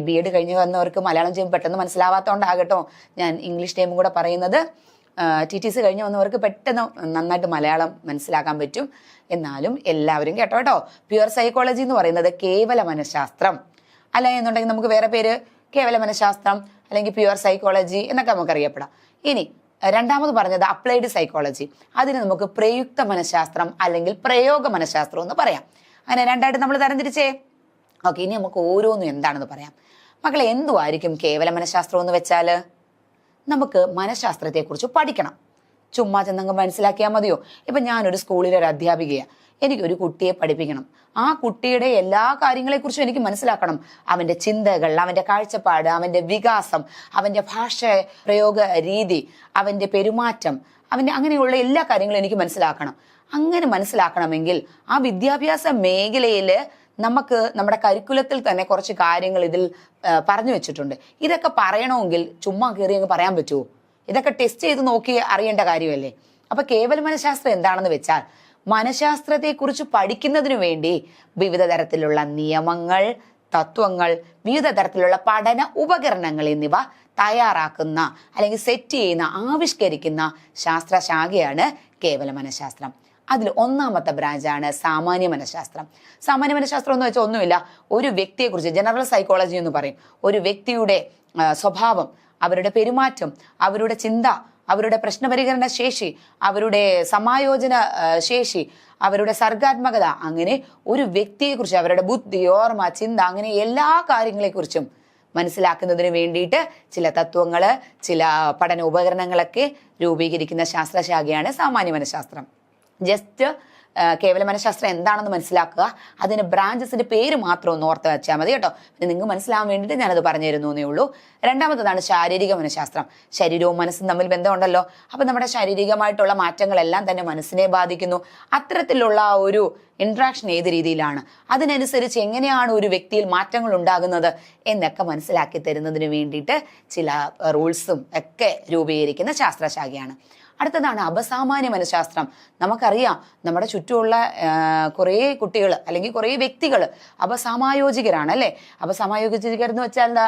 BEd കഴിഞ്ഞ് വന്നവർക്ക് മലയാളം ചെയ്യുമ്പോൾ പെട്ടെന്ന് മനസ്സിലാവാത്തതുകൊണ്ടാകട്ടോ ഞാൻ ഇംഗ്ലീഷ് ടൈമും കൂടെ പറയുന്നത്. TTC കഴിഞ്ഞ് വന്നവർക്ക് പെട്ടെന്ന് നന്നായിട്ട് മലയാളം മനസ്സിലാക്കാൻ പറ്റും. എന്നാലും എല്ലാവരും കേട്ടോ. പ്യുവർ സൈക്കോളജി എന്ന് പറയുന്നത് കേവല മനഃശാസ്ത്രം, അല്ല എന്നുണ്ടെങ്കിൽ നമുക്ക് വേറെ പേര് കേവല മനഃശാസ്ത്രം അല്ലെങ്കിൽ പ്യുവർ സൈക്കോളജി എന്നൊക്കെ നമുക്ക് അറിയപ്പെടാം. ഇനി രണ്ടാമത് പറഞ്ഞത് അപ്ലൈഡ് സൈക്കോളജി. അതിന് നമുക്ക് പ്രയുക്ത മനഃശാസ്ത്രം അല്ലെങ്കിൽ പ്രയോഗ മനഃശാസ്ത്രം എന്ന് പറയാം. അങ്ങനെ രണ്ടായിട്ട് നമ്മൾ തരംതിരിച്ചേ. ഓക്കെ, ഇനി നമുക്ക് ഓരോന്നും എന്താണെന്ന് പറയാം. മക്കളെ, എന്തുമായിരിക്കും കേവല മനഃശാസ്ത്രം എന്ന് വെച്ചാൽ? നമുക്ക് മനഃശാസ്ത്രത്തെക്കുറിച്ച് പഠിക്കണം. ചുമ്മാ ചെന്നങ്ങ് മനസ്സിലാക്കിയാൽ മതിയോ? ഇപ്പം ഞാനൊരു സ്കൂളിലെ ഒരു അധ്യാപികയാണ്. എനിക്കൊരു കുട്ടിയെ പഠിപ്പിക്കണം. ആ കുട്ടിയുടെ എല്ലാ കാര്യങ്ങളെക്കുറിച്ചും എനിക്ക് മനസ്സിലാക്കണം. അവൻ്റെ ചിന്തകൾ, അവൻ്റെ കാഴ്ചപ്പാട്, അവൻ്റെ വികാസം, അവൻ്റെ ഭാഷ പ്രയോഗ രീതി, അവൻ്റെ പെരുമാറ്റം, അവൻ്റെ അങ്ങനെയുള്ള എല്ലാ കാര്യങ്ങളും എനിക്ക് മനസ്സിലാക്കണം. അങ്ങനെ മനസ്സിലാക്കണമെങ്കിൽ ആ വിദ്യാഭ്യാസ മേഖലയിൽ നമുക്ക് നമ്മുടെ കരിക്കുലത്തിൽ തന്നെ കുറച്ച് കാര്യങ്ങൾ ഇതിൽ പറഞ്ഞു വെച്ചിട്ടുണ്ട്. ഇതൊക്കെ പറയണമെങ്കിൽ ചുമ്മാ കയറി അങ്ങ് പറയാൻ പറ്റുമോ? ഇതൊക്കെ ടെസ്റ്റ് ചെയ്ത് നോക്കി അറിയേണ്ട കാര്യമല്ലേ. അപ്പൊ കേവല മനഃശാസ്ത്രം എന്താണെന്ന് വെച്ചാൽ, മനഃശാസ്ത്രത്തെക്കുറിച്ച് പഠിക്കുന്നതിനു വേണ്ടി വിവിധ തരത്തിലുള്ള നിയമങ്ങൾ, തത്വങ്ങൾ, വിവിധ തരത്തിലുള്ള പഠന ഉപകരണങ്ങൾ എന്നിവ തയ്യാറാക്കുന്ന അല്ലെങ്കിൽ സെറ്റ് ചെയ്യുന്ന, ആവിഷ്കരിക്കുന്ന ശാസ്ത്രശാഖയാണ് കേവല മനഃശാസ്ത്രം. അതിൽ ഒന്നാമത്തെ ബ്രാഞ്ചാണ് സാമാന്യ മനഃശാസ്ത്രം. സാമാന്യ മനഃശാസ്ത്രം എന്ന് വെച്ചാൽ ഒന്നുമില്ല, ഒരു വ്യക്തിയെക്കുറിച്ച് ജനറൽ സൈക്കോളജി എന്ന് പറയും. ഒരു വ്യക്തിയുടെ സ്വഭാവം, അവരുടെ പെരുമാറ്റം, അവരുടെ ചിന്ത, അവരുടെ പ്രശ്നപരിഹരണ ശേഷി, അവരുടെ സമായോജന ശേഷി, അവരുടെ സർഗാത്മകത, അങ്ങനെ ഒരു വ്യക്തിയെക്കുറിച്ച് അവരുടെ ബുദ്ധി, ഓർമ്മ, ചിന്ത, അങ്ങനെ എല്ലാ കാര്യങ്ങളെക്കുറിച്ചും മനസ്സിലാക്കുന്നതിന് വേണ്ടിയിട്ട് ചില തത്വങ്ങള്, ചില പഠന ഉപകരണങ്ങളൊക്കെ രൂപീകരിക്കുന്ന ശാസ്ത്രശാഖയാണ് സാമാന്യ മനഃശാസ്ത്രം. ജസ്റ്റ് കേവല മനഃശാസ്ത്രം എന്താണെന്ന് മനസ്സിലാക്കുക, അതിന് ബ്രാഞ്ചസിന്റെ പേര് മാത്രം ഒന്ന് ഓർത്ത് വെച്ചാൽ മതി കേട്ടോ. പിന്നെ നിങ്ങൾക്ക് മനസ്സിലാവാൻ വേണ്ടിയിട്ട് ഞാനത് പറഞ്ഞു തരുന്നു എന്നേ ഉള്ളൂ. രണ്ടാമത്തതാണ് ശാരീരിക മനഃശാസ്ത്രം. ശരീരവും മനസ്സും തമ്മിൽ ബന്ധമുണ്ടല്ലോ. അപ്പൊ നമ്മുടെ ശാരീരികമായിട്ടുള്ള മാറ്റങ്ങളെല്ലാം തന്നെ മനസ്സിനെ ബാധിക്കുന്നു. അത്തരത്തിലുള്ള ഒരു ഇന്ററാക്ഷൻ ഏത് രീതിയിലാണ്, അതിനനുസരിച്ച് എങ്ങനെയാണ് ഒരു വ്യക്തിയിൽ മാറ്റങ്ങൾ ഉണ്ടാകുന്നത് എന്നൊക്കെ മനസ്സിലാക്കി തരുന്നതിന് വേണ്ടിയിട്ട് ചില റൂൾസും ഒക്കെ രൂപീകരിക്കുന്ന ശാസ്ത്രശാഖയാണ്. അടുത്തതാണ് അപസാമാന്യ മനഃശാസ്ത്രം. നമുക്കറിയാം നമ്മുടെ ചുറ്റുമുള്ള കുറേ കുട്ടികൾ അല്ലെങ്കിൽ കുറേ വ്യക്തികൾ അപസാമായോജികരാണ് അല്ലേ. അപസാമായോജികർ എന്ന് വെച്ചാൽ എന്താ,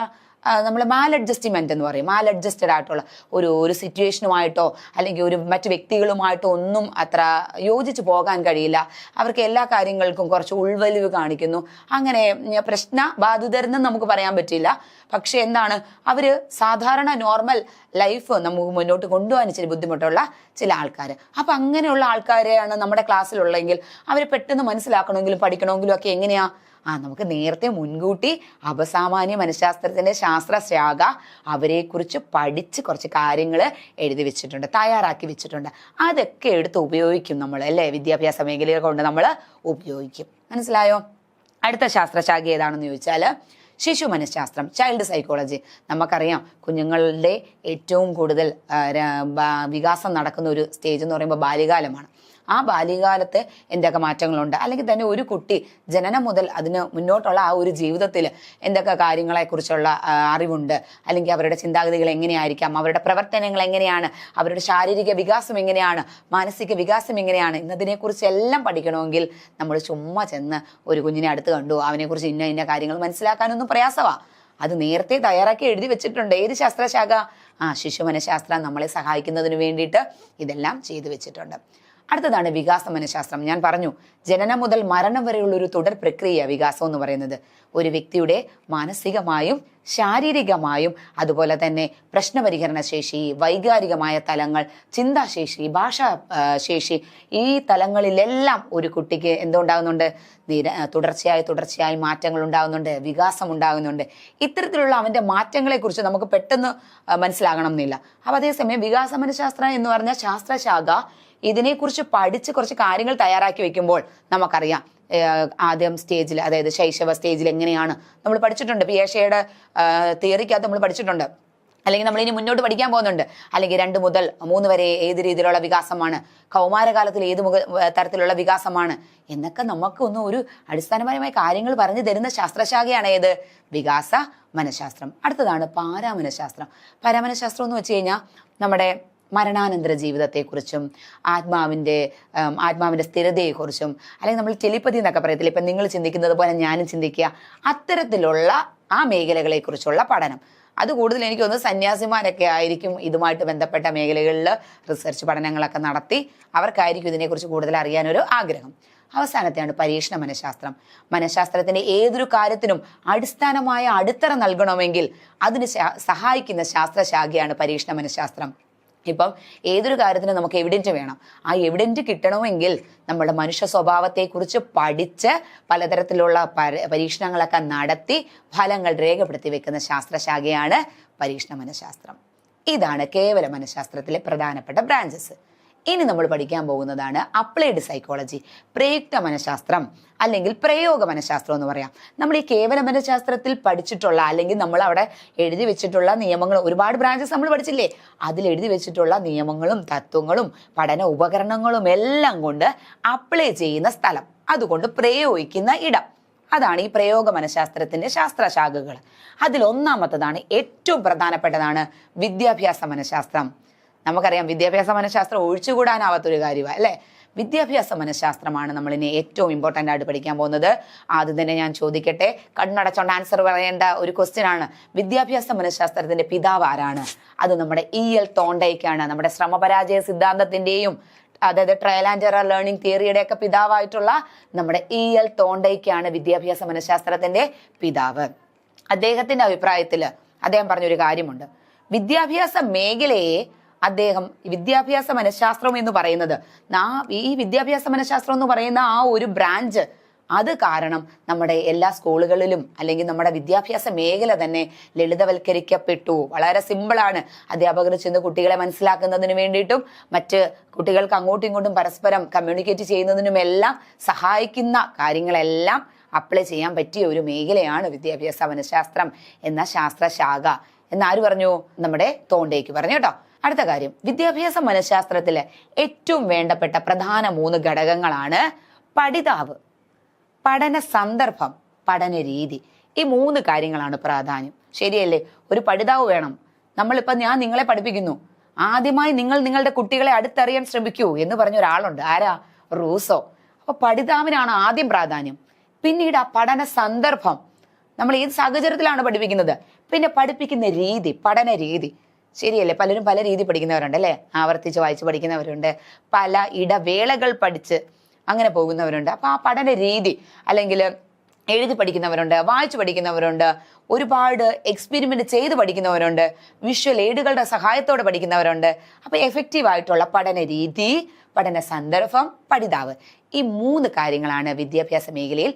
നമ്മൾ മാലഡ്ജസ്റ്റ്മെന്റ് എന്ന് പറയും. മാലഡ്ജസ്റ്റഡ് ആയിട്ടുള്ള ഒരു സിറ്റുവേഷനുമായിട്ടോ അല്ലെങ്കിൽ മറ്റു വ്യക്തികളുമായിട്ടോ ഒന്നും അത്ര യോജിച്ച് പോകാൻ കഴിയില്ല. അവർക്ക് എല്ലാ കാര്യങ്ങൾക്കും കുറച്ച് ഉൾവലിവ് കാണിക്കുന്നു. അങ്ങനെ പ്രശ്നബാധിതരെന്നും നമുക്ക് പറയാൻ പറ്റില്ല. പക്ഷെ എന്താണ്, അവര് സാധാരണ നോർമൽ ലൈഫ് നമുക്ക് മുന്നോട്ട് കൊണ്ടുപോകാൻ ഇച്ചിരി ബുദ്ധിമുട്ടുള്ള ചില ആൾക്കാർ. അപ്പൊ അങ്ങനെയുള്ള ആൾക്കാരെയാണ് നമ്മുടെ ക്ലാസ്സിലുള്ളെങ്കിൽ അവരെ പെട്ടെന്ന് മനസ്സിലാക്കണമെങ്കിലും പഠിക്കണമെങ്കിലും ഒക്കെ എങ്ങനെയാ, നമുക്ക് നേരത്തെ മുൻകൂട്ടി അപസാമാന്യ മനഃശാസ്ത്രത്തിന്റെ ശാസ്ത്രശാഖ അവരെക്കുറിച്ച് പഠിച്ച് കുറച്ച് കാര്യങ്ങൾ എഴുതി വെച്ചിട്ടുണ്ട്, തയ്യാറാക്കി വെച്ചിട്ടുണ്ട്. അതൊക്കെ എടുത്ത് ഉപയോഗിക്കും നമ്മൾ അല്ലേ, വിദ്യാഭ്യാസ മേഖലകൾ കൊണ്ട് നമ്മൾ ഉപയോഗിക്കും. മനസ്സിലായോ? അടുത്ത ശാസ്ത്രശാഖ ഏതാണെന്ന് ചോദിച്ചാൽ ശിശു മനഃശാസ്ത്രം, ചൈൽഡ് സൈക്കോളജി. നമുക്കറിയാം കുഞ്ഞുങ്ങളുടെ ഏറ്റവും കൂടുതൽ വികാസം നടക്കുന്ന ഒരു സ്റ്റേജ് എന്ന് പറയുമ്പോൾ ബാല്യകാലമാണ്. ആ ബാല്യകാലത്ത് എന്തൊക്കെ മാറ്റങ്ങളുണ്ട്, അല്ലെങ്കിൽ തന്നെ ഒരു കുട്ടി ജനനം മുതൽ അതിന് മുന്നോട്ടുള്ള ആ ഒരു ജീവിതത്തിൽ എന്തൊക്കെ കാര്യങ്ങളെക്കുറിച്ചുള്ള അറിവുണ്ട്, അല്ലെങ്കിൽ അവരുടെ ചിന്താഗതികൾ എങ്ങനെയായിരിക്കാം, അവരുടെ പ്രവർത്തനങ്ങൾ എങ്ങനെയാണ്, അവരുടെ ശാരീരിക വികാസം എങ്ങനെയാണ്, മാനസിക വികാസം എങ്ങനെയാണ് എന്നതിനെക്കുറിച്ചെല്ലാം പഠിക്കണമെങ്കിൽ നമ്മൾ ചുമ്മാ ചെന്ന് ഒരു കുഞ്ഞിനെ അടുത്ത് കണ്ടു അവനെക്കുറിച്ച് ഇന്ന കാര്യങ്ങൾ മനസ്സിലാക്കാനൊന്നും പ്രയാസമാണ്. അത് നേരത്തെ തയ്യാറാക്കി എഴുതി വെച്ചിട്ടുണ്ട്. ഏത് ശാസ്ത്രശാഖ? ശിശു മനഃശാസ്ത്രം നമ്മളെ സഹായിക്കുന്നതിന് വേണ്ടിയിട്ട് ഇതെല്ലാം ചെയ്തു വെച്ചിട്ടുണ്ട്. അടുത്തതാണ് വികാസ മനഃശാസ്ത്രം. ഞാൻ പറഞ്ഞു, ജനനം മുതൽ മരണം വരെയുള്ള ഒരു തുടർ പ്രക്രിയ വികാസം എന്ന് പറയുന്നത്. ഒരു വ്യക്തിയുടെ മാനസികമായും ശാരീരികമായും അതുപോലെ തന്നെ പ്രശ്നപരിഹരണ ശേഷി, വൈകാരികമായ തലങ്ങൾ, ചിന്താശേഷി, ഭാഷാ ശേഷി, ഈ തലങ്ങളിലെല്ലാം ഒരു കുട്ടിക്ക് എന്തുണ്ടാകുന്നുണ്ട്, തുടർച്ചയായി മാറ്റങ്ങൾ ഉണ്ടാകുന്നുണ്ട്, വികാസം ഉണ്ടാകുന്നുണ്ട്. ഇത്തരത്തിലുള്ള അവന്റെ മാറ്റങ്ങളെക്കുറിച്ച് നമുക്ക് പെട്ടെന്ന് മനസ്സിലാകണം എന്നില്ല. അപ്പൊ അതേസമയം വികാസ മനഃശാസ്ത്രം എന്ന് പറഞ്ഞ ശാസ്ത്രശാഖ ഇതിനെക്കുറിച്ച് പഠിച്ച് കുറച്ച് കാര്യങ്ങൾ തയ്യാറാക്കി വെക്കുമ്പോൾ നമുക്കറിയാം ആദ്യം സ്റ്റേജിൽ, അതായത് ശൈശവ സ്റ്റേജിൽ എങ്ങനെയാണ് നമ്മൾ പഠിച്ചിട്ടുണ്ട്. പിയേഷയുടെ തിയറിക്കകത്ത് നമ്മൾ പഠിച്ചിട്ടുണ്ട്, അല്ലെങ്കിൽ നമ്മൾ ഇനി മുന്നോട്ട് പഠിക്കാൻ പോകുന്നുണ്ട്. അല്ലെങ്കിൽ 2 മുതൽ 3 വരെ ഏത് രീതിയിലുള്ള വികാസമാണ്, കൗമാരകാലത്തിൽ ഏത് തരത്തിലുള്ള വികാസമാണ് എന്നൊക്കെ നമുക്കൊന്നും ഒരു അടിസ്ഥാനപരമായ കാര്യങ്ങൾ പറഞ്ഞു തരുന്ന ശാസ്ത്രശാഖയാണ് ഏത്, വികാസ മനഃശാസ്ത്രം. അടുത്തതാണ് പാരാമനഃശാസ്ത്രം. പാരാമനഃശാസ്ത്രം എന്ന് വെച്ച് കഴിഞ്ഞാൽ നമ്മുടെ മരണാനന്തര ജീവിതത്തെക്കുറിച്ചും ആത്മാവിന്റെ സ്ഥിരതയെക്കുറിച്ചും, അല്ലെങ്കിൽ നമ്മൾ ടെലിപ്പതി എന്നൊക്കെ പറയത്തില്ല, ഇപ്പം നിങ്ങൾ ചിന്തിക്കുന്നത് പോലെ ഞാനും ചിന്തിക്കുക, അത്തരത്തിലുള്ള ആ മേഖലകളെ കുറിച്ചുള്ള പഠനം. അത് കൂടുതൽ എനിക്ക് തോന്നുന്നു സന്യാസിമാരൊക്കെ ആയിരിക്കും ഇതുമായിട്ട് ബന്ധപ്പെട്ട മേഖലകളിൽ റിസർച്ച് പഠനങ്ങളൊക്കെ നടത്തി, അവർക്കായിരിക്കും ഇതിനെക്കുറിച്ച് കൂടുതൽ അറിയാനൊരു ആഗ്രഹം. അവസാനത്തെയാണ് പരീക്ഷണ മനഃശാസ്ത്രം. മനഃശാസ്ത്രത്തിന്റെ ഏതൊരു കാര്യത്തിനും അടിസ്ഥാനമായ അടിത്തറ നൽകണമെങ്കിൽ അതിന് സഹായിക്കുന്ന ശാസ്ത്രശാഖയാണ് പരീക്ഷണ മനഃശാസ്ത്രം. ഇപ്പം ഏതൊരു കാര്യത്തിനും നമുക്ക് എവിഡൻറ്റ് വേണം. ആ എവിഡൻറ്റ് കിട്ടണമെങ്കിൽ നമ്മുടെ മനുഷ്യ സ്വഭാവത്തെക്കുറിച്ച് പഠിച്ച് പലതരത്തിലുള്ള പരീക്ഷണങ്ങളൊക്കെ നടത്തി ഫലങ്ങൾ രേഖപ്പെടുത്തി വെക്കുന്ന ശാസ്ത്രശാഖയാണ് പരീക്ഷണ മനഃശാസ്ത്രം. ഇതാണ് കേവല മനഃശാസ്ത്രത്തിലെ പ്രധാനപ്പെട്ട ബ്രാഞ്ചസ്. ഇനി നമ്മൾ പഠിക്കാൻ പോകുന്നതാണ് അപ്ലൈഡ് സൈക്കോളജി, പ്രയുക്ത മനഃശാസ്ത്രം അല്ലെങ്കിൽ പ്രയോഗ മനഃശാസ്ത്രം എന്ന് പറയാം. നമ്മൾ ഈ കേവല മനഃശാസ്ത്രത്തിൽ പഠിച്ചിട്ടുള്ള അല്ലെങ്കിൽ നമ്മൾ അവിടെ എഴുതി വെച്ചിട്ടുള്ള നിയമങ്ങൾ, ഒരുപാട് ബ്രാഞ്ചസ് നമ്മൾ പഠിച്ചില്ലേ, അതിൽ എഴുതി വെച്ചിട്ടുള്ള നിയമങ്ങളും തത്വങ്ങളും പഠന ഉപകരണങ്ങളും എല്ലാം കൊണ്ട് അപ്ലൈ ചെയ്യുന്ന സ്ഥലം, അതുകൊണ്ട് പ്രയോഗിക്കുന്ന ഇടം, അതാണ് ഈ പ്രയോഗ മനഃശാസ്ത്രത്തിന്റെ ശാസ്ത്രശാഖകൾ. അതിൽ ഒന്നാമത്തതാണ്, ഏറ്റവും പ്രധാനപ്പെട്ടതാണ് വിദ്യാഭ്യാസ മനഃശാസ്ത്രം. നമുക്കറിയാം വിദ്യാഭ്യാസ മനഃശാസ്ത്രം ഒഴിച്ചുകൂടാനാവാത്തൊരു കാര്യമാണ് അല്ലേ. വിദ്യാഭ്യാസ മനഃശാസ്ത്രമാണ് നമ്മളിനി ഏറ്റവും ഇമ്പോർട്ടൻ്റ് ആയിട്ട് പഠിക്കാൻ പോകുന്നത്. ആദ്യം തന്നെ ഞാൻ ചോദിക്കട്ടെ, കണ്ണടച്ചോണ്ട് ആൻസർ പറയേണ്ട ഒരു ക്വസ്റ്റ്യൻ ആണ്, വിദ്യാഭ്യാസ മനഃശാസ്ത്രത്തിന്റെ പിതാവ് ആരാണ്? അത് നമ്മുടെ E.L. തോണ്ടയ്ക്കാണ്. നമ്മുടെ ശ്രമപരാജയ സിദ്ധാന്തത്തിന്റെയും അതായത് ട്രയൽ ആൻഡ് എറർ ലേണിംഗ് തിയറിയുടെ ഒക്കെ പിതാവായിട്ടുള്ള നമ്മുടെ E.L. തോണ്ടയ്ക്കാണ് വിദ്യാഭ്യാസ മനഃശാസ്ത്രത്തിന്റെ പിതാവ്. അദ്ദേഹത്തിന്റെ അഭിപ്രായത്തില് അദ്ദേഹം പറഞ്ഞൊരു കാര്യമുണ്ട്. വിദ്യാഭ്യാസ മേഖലയെ അദ്ദേഹം വിദ്യാഭ്യാസ മനഃശാസ്ത്രം എന്ന് പറയുന്നത് ഈ വിദ്യാഭ്യാസ മനഃശാസ്ത്രം എന്ന് പറയുന്ന ആ ഒരു ബ്രാഞ്ച് അത് കാരണം നമ്മുടെ എല്ലാ സ്കൂളുകളിലും അല്ലെങ്കിൽ നമ്മുടെ വിദ്യാഭ്യാസ മേഖല തന്നെ ലളിതവൽക്കരിക്കപ്പെട്ടു. വളരെ സിമ്പിളാണ്. അധ്യാപകർ ചെന്ന് കുട്ടികളെ മനസ്സിലാക്കുന്നതിന് വേണ്ടിയിട്ടും മറ്റ് കുട്ടികൾക്ക് അങ്ങോട്ടും ഇങ്ങോട്ടും പരസ്പരം കമ്മ്യൂണിക്കേറ്റ് ചെയ്യുന്നതിനുമെല്ലാം സഹായിക്കുന്ന കാര്യങ്ങളെല്ലാം അപ്ലൈ ചെയ്യാൻ പറ്റിയ ഒരു മേഖലയാണ് വിദ്യാഭ്യാസ മനഃശാസ്ത്രം എന്ന ശാസ്ത്രശാഖ എന്നാര് പറഞ്ഞു? നമ്മുടെ തോണ്ടേക്ക് പറഞ്ഞു കേട്ടോ. അടുത്ത കാര്യം, വിദ്യാഭ്യാസ മനഃശാസ്ത്രത്തിലെ ഏറ്റവും വേണ്ടപ്പെട്ട പ്രധാന 3 ഘടകങ്ങളാണ് പഠിതാവ്, പഠന സന്ദർഭം, പഠന രീതി. ഈ 3 കാര്യങ്ങളാണ് പ്രാധാന്യം. ശരിയല്ലേ? ഒരു പഠിതാവ് വേണം. ഞാൻ നിങ്ങളെ പഠിപ്പിക്കുന്നു, ആദ്യമായി നിങ്ങൾ നിങ്ങളുടെ കുട്ടികളെ അടുത്തറിയാൻ ശ്രമിക്കൂ എന്ന് പറഞ്ഞ ഒരാളുണ്ട്. ആരാ? റൂസോ. അപ്പൊ പഠിതാവിനാണ് ആദ്യം പ്രാധാന്യം. പിന്നീട് ആ പഠന സന്ദർഭം, നമ്മൾ ഏത് സാഹചര്യത്തിലാണ് പഠിപ്പിക്കുന്നത്, പിന്നെ പഠിപ്പിക്കുന്ന രീതി, പഠന രീതി. ശരിയല്ലേ? പലരും പല രീതി പഠിക്കുന്നവരുണ്ട് അല്ലേ? ആവർത്തിച്ച് വായിച്ച് പഠിക്കുന്നവരുണ്ട്, പല ഇടവേളകൾ പഠിച്ച് അങ്ങനെ പോകുന്നവരുണ്ട്. അപ്പൊ ആ പഠന രീതി, അല്ലെങ്കിൽ എഴുതി പഠിക്കുന്നവരുണ്ട്, വായിച്ചു പഠിക്കുന്നവരുണ്ട്, ഒരുപാട് എക്സ്പെരിമെന്റ് ചെയ്ത് പഠിക്കുന്നവരുണ്ട്, വിഷ്വൽ എയ്ഡുകളുടെ സഹായത്തോടെ പഠിക്കുന്നവരുണ്ട്. അപ്പൊ എഫക്റ്റീവ് ആയിട്ടുള്ള പഠന രീതി, പഠന സന്ദർഭം, പഠിതാവ്, ഈ 3 കാര്യങ്ങളാണ് വിദ്യാഭ്യാസ മേഖലയിൽ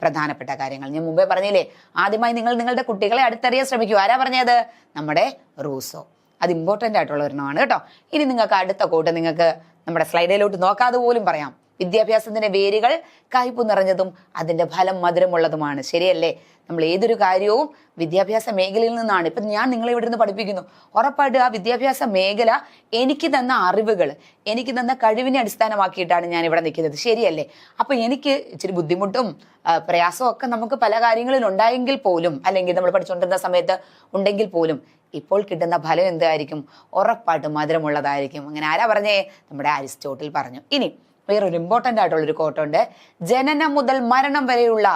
പ്രധാനപ്പെട്ട കാര്യങ്ങൾ. ഞാൻ മുമ്പേ പറഞ്ഞില്ലേ, ആദ്യമായി നിങ്ങൾ നിങ്ങളുടെ കുട്ടികളെ അടുത്തറിയാൻ ശ്രമിക്കൂ. ആരാ പറഞ്ഞത്? നമ്മുടെ റൂസോ. അത് ഇമ്പോർട്ടന്റ് ആയിട്ടുള്ള ഒരെണ്ണമാണ് കേട്ടോ. ഇനി നിങ്ങൾക്ക് അടുത്ത കോട്ട് നിങ്ങൾക്ക് നമ്മുടെ സ്ലൈഡിലോട്ട് നോക്കാതെ പോലും പറയാം. വിദ്യാഭ്യാസത്തിന്റെ വേരുകൾ കയ്പു നിറഞ്ഞതും അതിന്റെ ഫലം മധുരമുള്ളതുമാണ്. ശരിയല്ലേ? നമ്മൾ ഏതൊരു കാര്യവും വിദ്യാഭ്യാസ മേഖലയിൽ നിന്നാണ്. ഇപ്പൊ ഞാൻ നിങ്ങളെ ഇവിടെ നിന്ന് പഠിപ്പിക്കുന്നു, ഉറപ്പായിട്ട് ആ വിദ്യാഭ്യാസ മേഖല എനിക്ക് തന്ന അറിവുകൾ, എനിക്ക് തന്ന കഴിവിനെ അടിസ്ഥാനമാക്കിയിട്ടാണ് ഞാൻ ഇവിടെ നിൽക്കുന്നത്. ശരിയല്ലേ? അപ്പൊ എനിക്ക് ഇച്ചിരി ബുദ്ധിമുട്ടും പ്രയാസവും ഒക്കെ നമുക്ക് പല കാര്യങ്ങളിൽ ഉണ്ടായെങ്കിൽ പോലും, അല്ലെങ്കിൽ നമ്മൾ പഠിച്ചുകൊണ്ടിരുന്ന സമയത്ത് ഉണ്ടെങ്കിൽ പോലും, ഇപ്പോൾ കിട്ടുന്ന ഫലം എന്തായിരിക്കും? ഉറപ്പായിട്ടും മധുരമുള്ളതായിരിക്കും. അങ്ങനെ ആരാ പറഞ്ഞേ? നമ്മുടെ അരിസ്റ്റോട്ടിൽ പറഞ്ഞു. ഇനി വേറൊരു ഇമ്പോർട്ടന്റ് ആയിട്ടുള്ളൊരു കോട്ടുണ്ട്. ജനനം മുതൽ മരണം വരെയുള്ള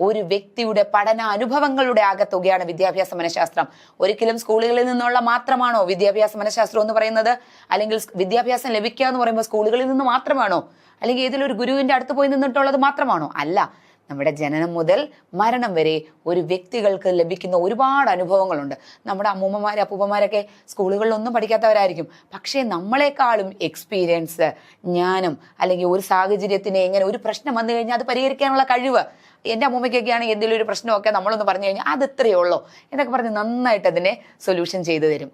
ഒരു വ്യക്തിയുടെ പഠന അനുഭവങ്ങളുടെ ആകത്തുകയാണ് വിദ്യാഭ്യാസ മനഃശാസ്ത്രം. ഒരിക്കലും സ്കൂളുകളിൽ നിന്നുള്ള മാത്രമാണോ വിദ്യാഭ്യാസ മനഃശാസ്ത്രം എന്ന് പറയുന്നത്? അല്ലെങ്കിൽ വിദ്യാഭ്യാസം ലഭിക്കുക എന്ന് പറയുമ്പോൾ സ്കൂളുകളിൽ നിന്ന് മാത്രമാണോ? അല്ലെങ്കിൽ ഏതെങ്കിലും ഒരു ഗുരുവിന്റെ അടുത്ത് പോയി നിന്നിട്ടുള്ളത് മാത്രമാണോ? അല്ല. നമ്മുടെ ജനനം മുതൽ മരണം വരെ ഒരു വ്യക്തികൾക്ക് ലഭിക്കുന്ന ഒരുപാട് അനുഭവങ്ങളുണ്ട്. നമ്മുടെ അമ്മൂമ്മമാര് അപ്പൂപ്പന്മാരൊക്കെ സ്കൂളുകളിലൊന്നും പഠിക്കാത്തവരായിരിക്കും. പക്ഷേ നമ്മളെക്കാളും എക്സ്പീരിയൻസ്, ജ്ഞാനം, അല്ലെങ്കിൽ ഒരു സാഹചര്യത്തിന് എങ്ങനെ ഒരു പ്രശ്നം വന്നു കഴിഞ്ഞാൽ അത് പരിഹരിക്കാനുള്ള കഴിവ്. എൻ്റെ അമ്മൂമ്മയ്ക്കൊക്കെയാണ് എന്തെങ്കിലും ഒരു പ്രശ്നമൊക്കെ നമ്മളൊന്ന് പറഞ്ഞു കഴിഞ്ഞാൽ അത് ഇത്രയേ ഉള്ളൂ എന്നൊക്കെ പറഞ്ഞ് നന്നായിട്ട് അതിനെ സൊല്യൂഷൻ ചെയ്തു തരും.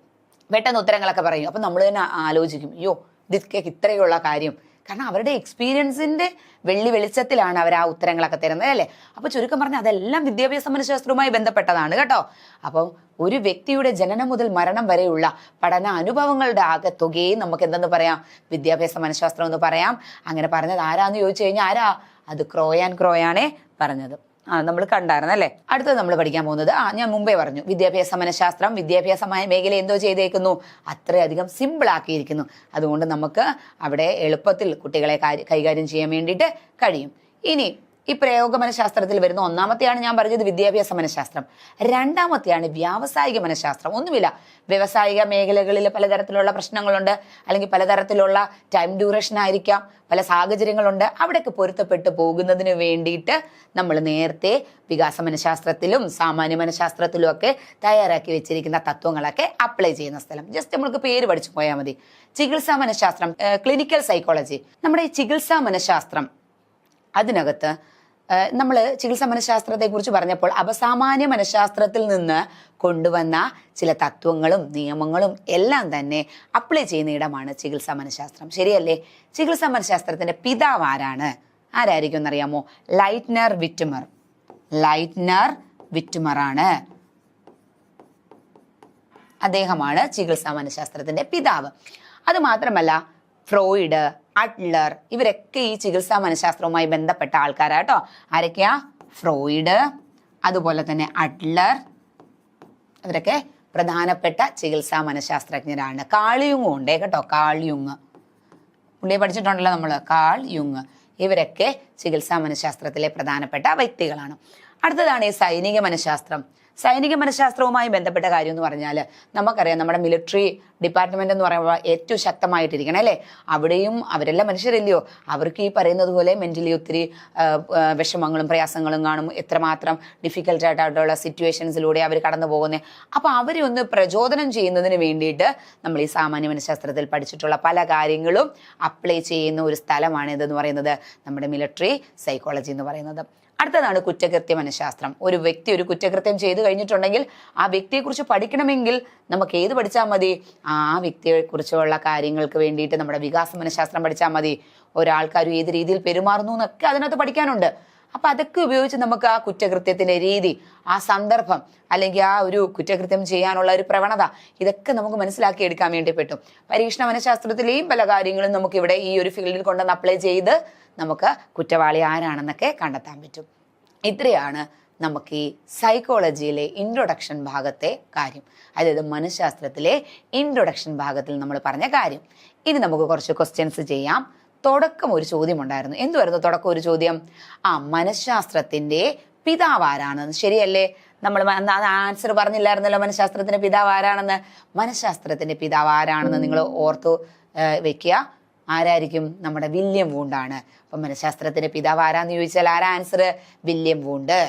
പെട്ടെന്ന് ഉത്തരങ്ങളൊക്കെ പറയും. അപ്പം നമ്മൾ തന്നെ ആലോചിക്കും, അയ്യോ ഇതൊക്കെ ഇത്രയുള്ള കാര്യം. കാരണം അവരുടെ എക്സ്പീരിയൻസിന്റെ വെളിച്ചത്തിലാണ് അവർ ആ ഉത്തരങ്ങളൊക്കെ തരുന്നത് അല്ലേ? അപ്പൊ ചുരുക്കം പറഞ്ഞാൽ അതെല്ലാം വിദ്യാഭ്യാസ മനഃശാസ്ത്രവുമായി ബന്ധപ്പെട്ടതാണ് കേട്ടോ. അപ്പം ഒരു വ്യക്തിയുടെ ജനനം മുതൽ മരണം വരെയുള്ള പഠന അനുഭവങ്ങളുടെ ആകെത്തുകയും നമുക്ക് എന്തെന്ന് പറയാം? വിദ്യാഭ്യാസ മനഃശാസ്ത്രം എന്ന് പറയാം. അങ്ങനെ പറഞ്ഞത് ആരാന്ന് ചോദിച്ചു കഴിഞ്ഞാൽ ആരാ? അത് ക്രോയാണേ പറഞ്ഞത്. നമ്മൾ കണ്ടായിരുന്നു അല്ലേ? അടുത്തത് നമ്മൾ പഠിക്കാൻ പോകുന്നത്, ഞാൻ മുമ്പേ പറഞ്ഞു, വിദ്യാഭ്യാസ മനഃശാസ്ത്രം വിദ്യാഭ്യാസമായ മേഖല എന്തോ ചെയ്തേക്കുന്നു? അത്രയധികം സിമ്പിൾ ആക്കിയിരിക്കുന്നു. അതുകൊണ്ട് നമുക്ക് അവിടെ എളുപ്പത്തിൽ കുട്ടികളെ കൈകാര്യം ചെയ്യാൻ വേണ്ടിയിട്ട് കഴിയും. ഇനി ഈ പ്രയോഗ മനഃശാസ്ത്രത്തിൽ വരുന്ന ഒന്നാമത്തെയാണ് ഞാൻ പറഞ്ഞത് വിദ്യാഭ്യാസ മനഃശാസ്ത്രം. രണ്ടാമത്തെയാണ് വ്യാവസായിക മനഃശാസ്ത്രം. ഒന്നുമില്ല, വ്യവസായിക മേഖലകളിൽ പലതരത്തിലുള്ള പ്രശ്നങ്ങളുണ്ട്, അല്ലെങ്കിൽ പലതരത്തിലുള്ള ടൈം ഡ്യൂറേഷൻ ആയിരിക്കാം, പല സാഹചര്യങ്ങളുണ്ട്. അവിടേക്ക് പൊരുത്തപ്പെട്ട് പോകുന്നതിന് വേണ്ടിയിട്ട് നമ്മൾ നേരത്തെ വികാസ മനഃശാസ്ത്രത്തിലും സാമാന്യ മനഃശാസ്ത്രത്തിലും ഒക്കെ തയ്യാറാക്കി വെച്ചിരിക്കുന്ന തത്വങ്ങളൊക്കെ അപ്ലൈ ചെയ്യുന്ന സ്ഥലം. ജസ്റ്റ് നമ്മൾക്ക് പേര് പഠിച്ചു പോയാൽ മതി. ചികിത്സാ മനഃശാസ്ത്രം, ക്ലിനിക്കൽ സൈക്കോളജി. നമ്മുടെ ഈ ചികിത്സാ മനഃശാസ്ത്രം, അതിനകത്ത് നമ്മൾ ചികിത്സാ മനഃശാസ്ത്രത്തെ കുറിച്ച് പറഞ്ഞപ്പോൾ അപസാമാന്യ മനഃശാസ്ത്രത്തിൽ നിന്ന് കൊണ്ടുവന്ന ചില തത്വങ്ങളും നിയമങ്ങളും എല്ലാം തന്നെ അപ്ലൈ ചെയ്യുന്ന ഇടമാണ് ചികിത്സാ മനഃശാസ്ത്രം. ശരിയല്ലേ? ചികിത്സാ മനഃശാസ്ത്രത്തിന്റെ പിതാവ് ആരായിരിക്കും എന്നറിയാമോ? ലൈറ്റ്നർ വിറ്റ്മർ ആണ്. അദ്ദേഹമാണ് ചികിത്സാ മനഃശാസ്ത്രത്തിന്റെ പിതാവ്. അത് മാത്രമല്ല ഫ്രോയിഡ്, അഡ്ലർ, ഇവരൊക്കെ ഈ ചികിത്സാ മനഃശാസ്ത്രവുമായി ബന്ധപ്പെട്ട ആൾക്കാരാട്ടോ. ആരൊക്കെയാ? ഫ്രോയിഡ്, അതുപോലെ തന്നെ അഡ്ലർ, ഇവരൊക്കെ പ്രധാനപ്പെട്ട ചികിത്സാ മനഃശാസ്ത്രജ്ഞരാണ്. കാൾ യുങ് ഉണ്ടേ കേട്ടോ. കാൾ യുങ് പുള്ളിയെ പഠിച്ചിട്ടുണ്ടല്ലോ നമ്മൾ. കാൾ യുങ്, ഇവരൊക്കെ ചികിത്സാ മനഃശാസ്ത്രത്തിലെ പ്രധാനപ്പെട്ട വ്യക്തികളാണ്. അടുത്തതാണ് ഈ സൈനിക മനഃശാസ്ത്രം. സൈനിക മനഃശാസ്ത്രവുമായി ബന്ധപ്പെട്ട കാര്യം എന്ന് പറഞ്ഞാൽ നമുക്കറിയാം, നമ്മുടെ മിലിറ്ററി ഡിപ്പാർട്ട്മെന്റ് എന്ന് പറയുമ്പോൾ ഏറ്റവും ശക്തമായിട്ടിരിക്കണം അല്ലേ. അവിടെയും അവരെല്ലാം മനുഷ്യരല്ലയോ, അവർക്ക് ഈ പറയുന്നത് പോലെ മെന്റലി ഒത്തിരി വിഷമങ്ങളും പ്രയാസങ്ങളും കാണും. എത്രമാത്രം ഡിഫിക്കൽട്ട് ആയിട്ടുള്ള സിറ്റുവേഷൻസിലൂടെ അവർ കടന്നു പോകുന്നത്. അപ്പൊ അവരെ ഒന്ന് പ്രചോദനം ചെയ്യുന്നതിന് വേണ്ടിയിട്ട് നമ്മൾ ഈ സാമാന്യ മനഃശാസ്ത്രത്തിൽ പഠിച്ചിട്ടുള്ള പല കാര്യങ്ങളും അപ്ലൈ ചെയ്യുന്ന ഒരു സ്ഥലമാണ് ഇതെന്ന് പറയുന്നത് നമ്മുടെ മിലിറ്ററി സൈക്കോളജി എന്ന് പറയുന്നത്. അടുത്തതാണ് കുറ്റകൃത്യ മനഃശാസ്ത്രം. ഒരു വ്യക്തി ഒരു കുറ്റകൃത്യം ചെയ്തു കഴിഞ്ഞിട്ടുണ്ടെങ്കിൽ ആ വ്യക്തിയെക്കുറിച്ച് പഠിക്കണമെങ്കിൽ നമുക്ക് ഏത് പഠിച്ചാൽ മതി? ആ വ്യക്തിയെക്കുറിച്ചുള്ള കാര്യങ്ങൾക്ക് വേണ്ടിയിട്ട് നമ്മുടെ വികാസ മനഃശാസ്ത്രം പഠിച്ചാൽ മതി. ഒരാൾക്കാർ ഏത് രീതിയിൽ പെരുമാറുന്നു എന്നൊക്കെ അതിനകത്ത് പഠിക്കാനുണ്ട്. അപ്പൊ അതൊക്കെ ഉപയോഗിച്ച് നമുക്ക് ആ കുറ്റകൃത്യത്തിന്റെ രീതി, ആ സന്ദർഭം, അല്ലെങ്കിൽ ആ ഒരു കുറ്റകൃത്യം ചെയ്യാനുള്ള ഒരു പ്രവണത, ഇതൊക്കെ നമുക്ക് മനസ്സിലാക്കി എടുക്കാൻ വേണ്ടി പറ്റും. പരീക്ഷണ മനഃശാസ്ത്രത്തിലെയും പല കാര്യങ്ങളും നമുക്ക് ഇവിടെ ഈ ഒരു ഫീൽഡിൽ കൊണ്ടുവന്ന് അപ്ലൈ ചെയ്ത് നമുക്ക് കുറ്റവാളി ആരാണെന്നൊക്കെ കണ്ടെത്താൻ പറ്റും. ഇത്രയാണ് നമുക്ക് ഈ സൈക്കോളജിയിലെ ഇൻട്രൊഡക്ഷൻ ഭാഗത്തെ കാര്യം, അതായത് മനഃശാസ്ത്രത്തിലെ ഇൻട്രൊഡക്ഷൻ ഭാഗത്തിൽ നമ്മൾ പറഞ്ഞ കാര്യം. ഇനി നമുക്ക് കുറച്ച് ക്വസ്റ്റ്യൻസ് ചെയ്യാം. തുടക്കം ഒരു ചോദ്യം ഉണ്ടായിരുന്നു. എന്തുവായിരുന്നു തുടക്കം ഒരു ചോദ്യം? മനഃശാസ്ത്രത്തിന്റെ പിതാവ് ആരാണെന്ന്. ശരിയല്ലേ? നമ്മൾ ആൻസർ പറഞ്ഞില്ലായിരുന്നല്ലോ മനഃശാസ്ത്രത്തിന്റെ പിതാവ് ആരാണെന്ന്. മനഃശാസ്ത്രത്തിന്റെ പിതാവ് ആരാണെന്ന് നിങ്ങൾ ഓർത്തു വെക്കുക. ആരായിരിക്കും? നമ്മുടെ വില്യം വൂണ്ടാണ്. അപ്പൊ മനഃശാസ്ത്രത്തിന്റെ പിതാവ് ആരാന്ന് ചോദിച്ചാൽ ആരാ ആൻസർ? William Wundt.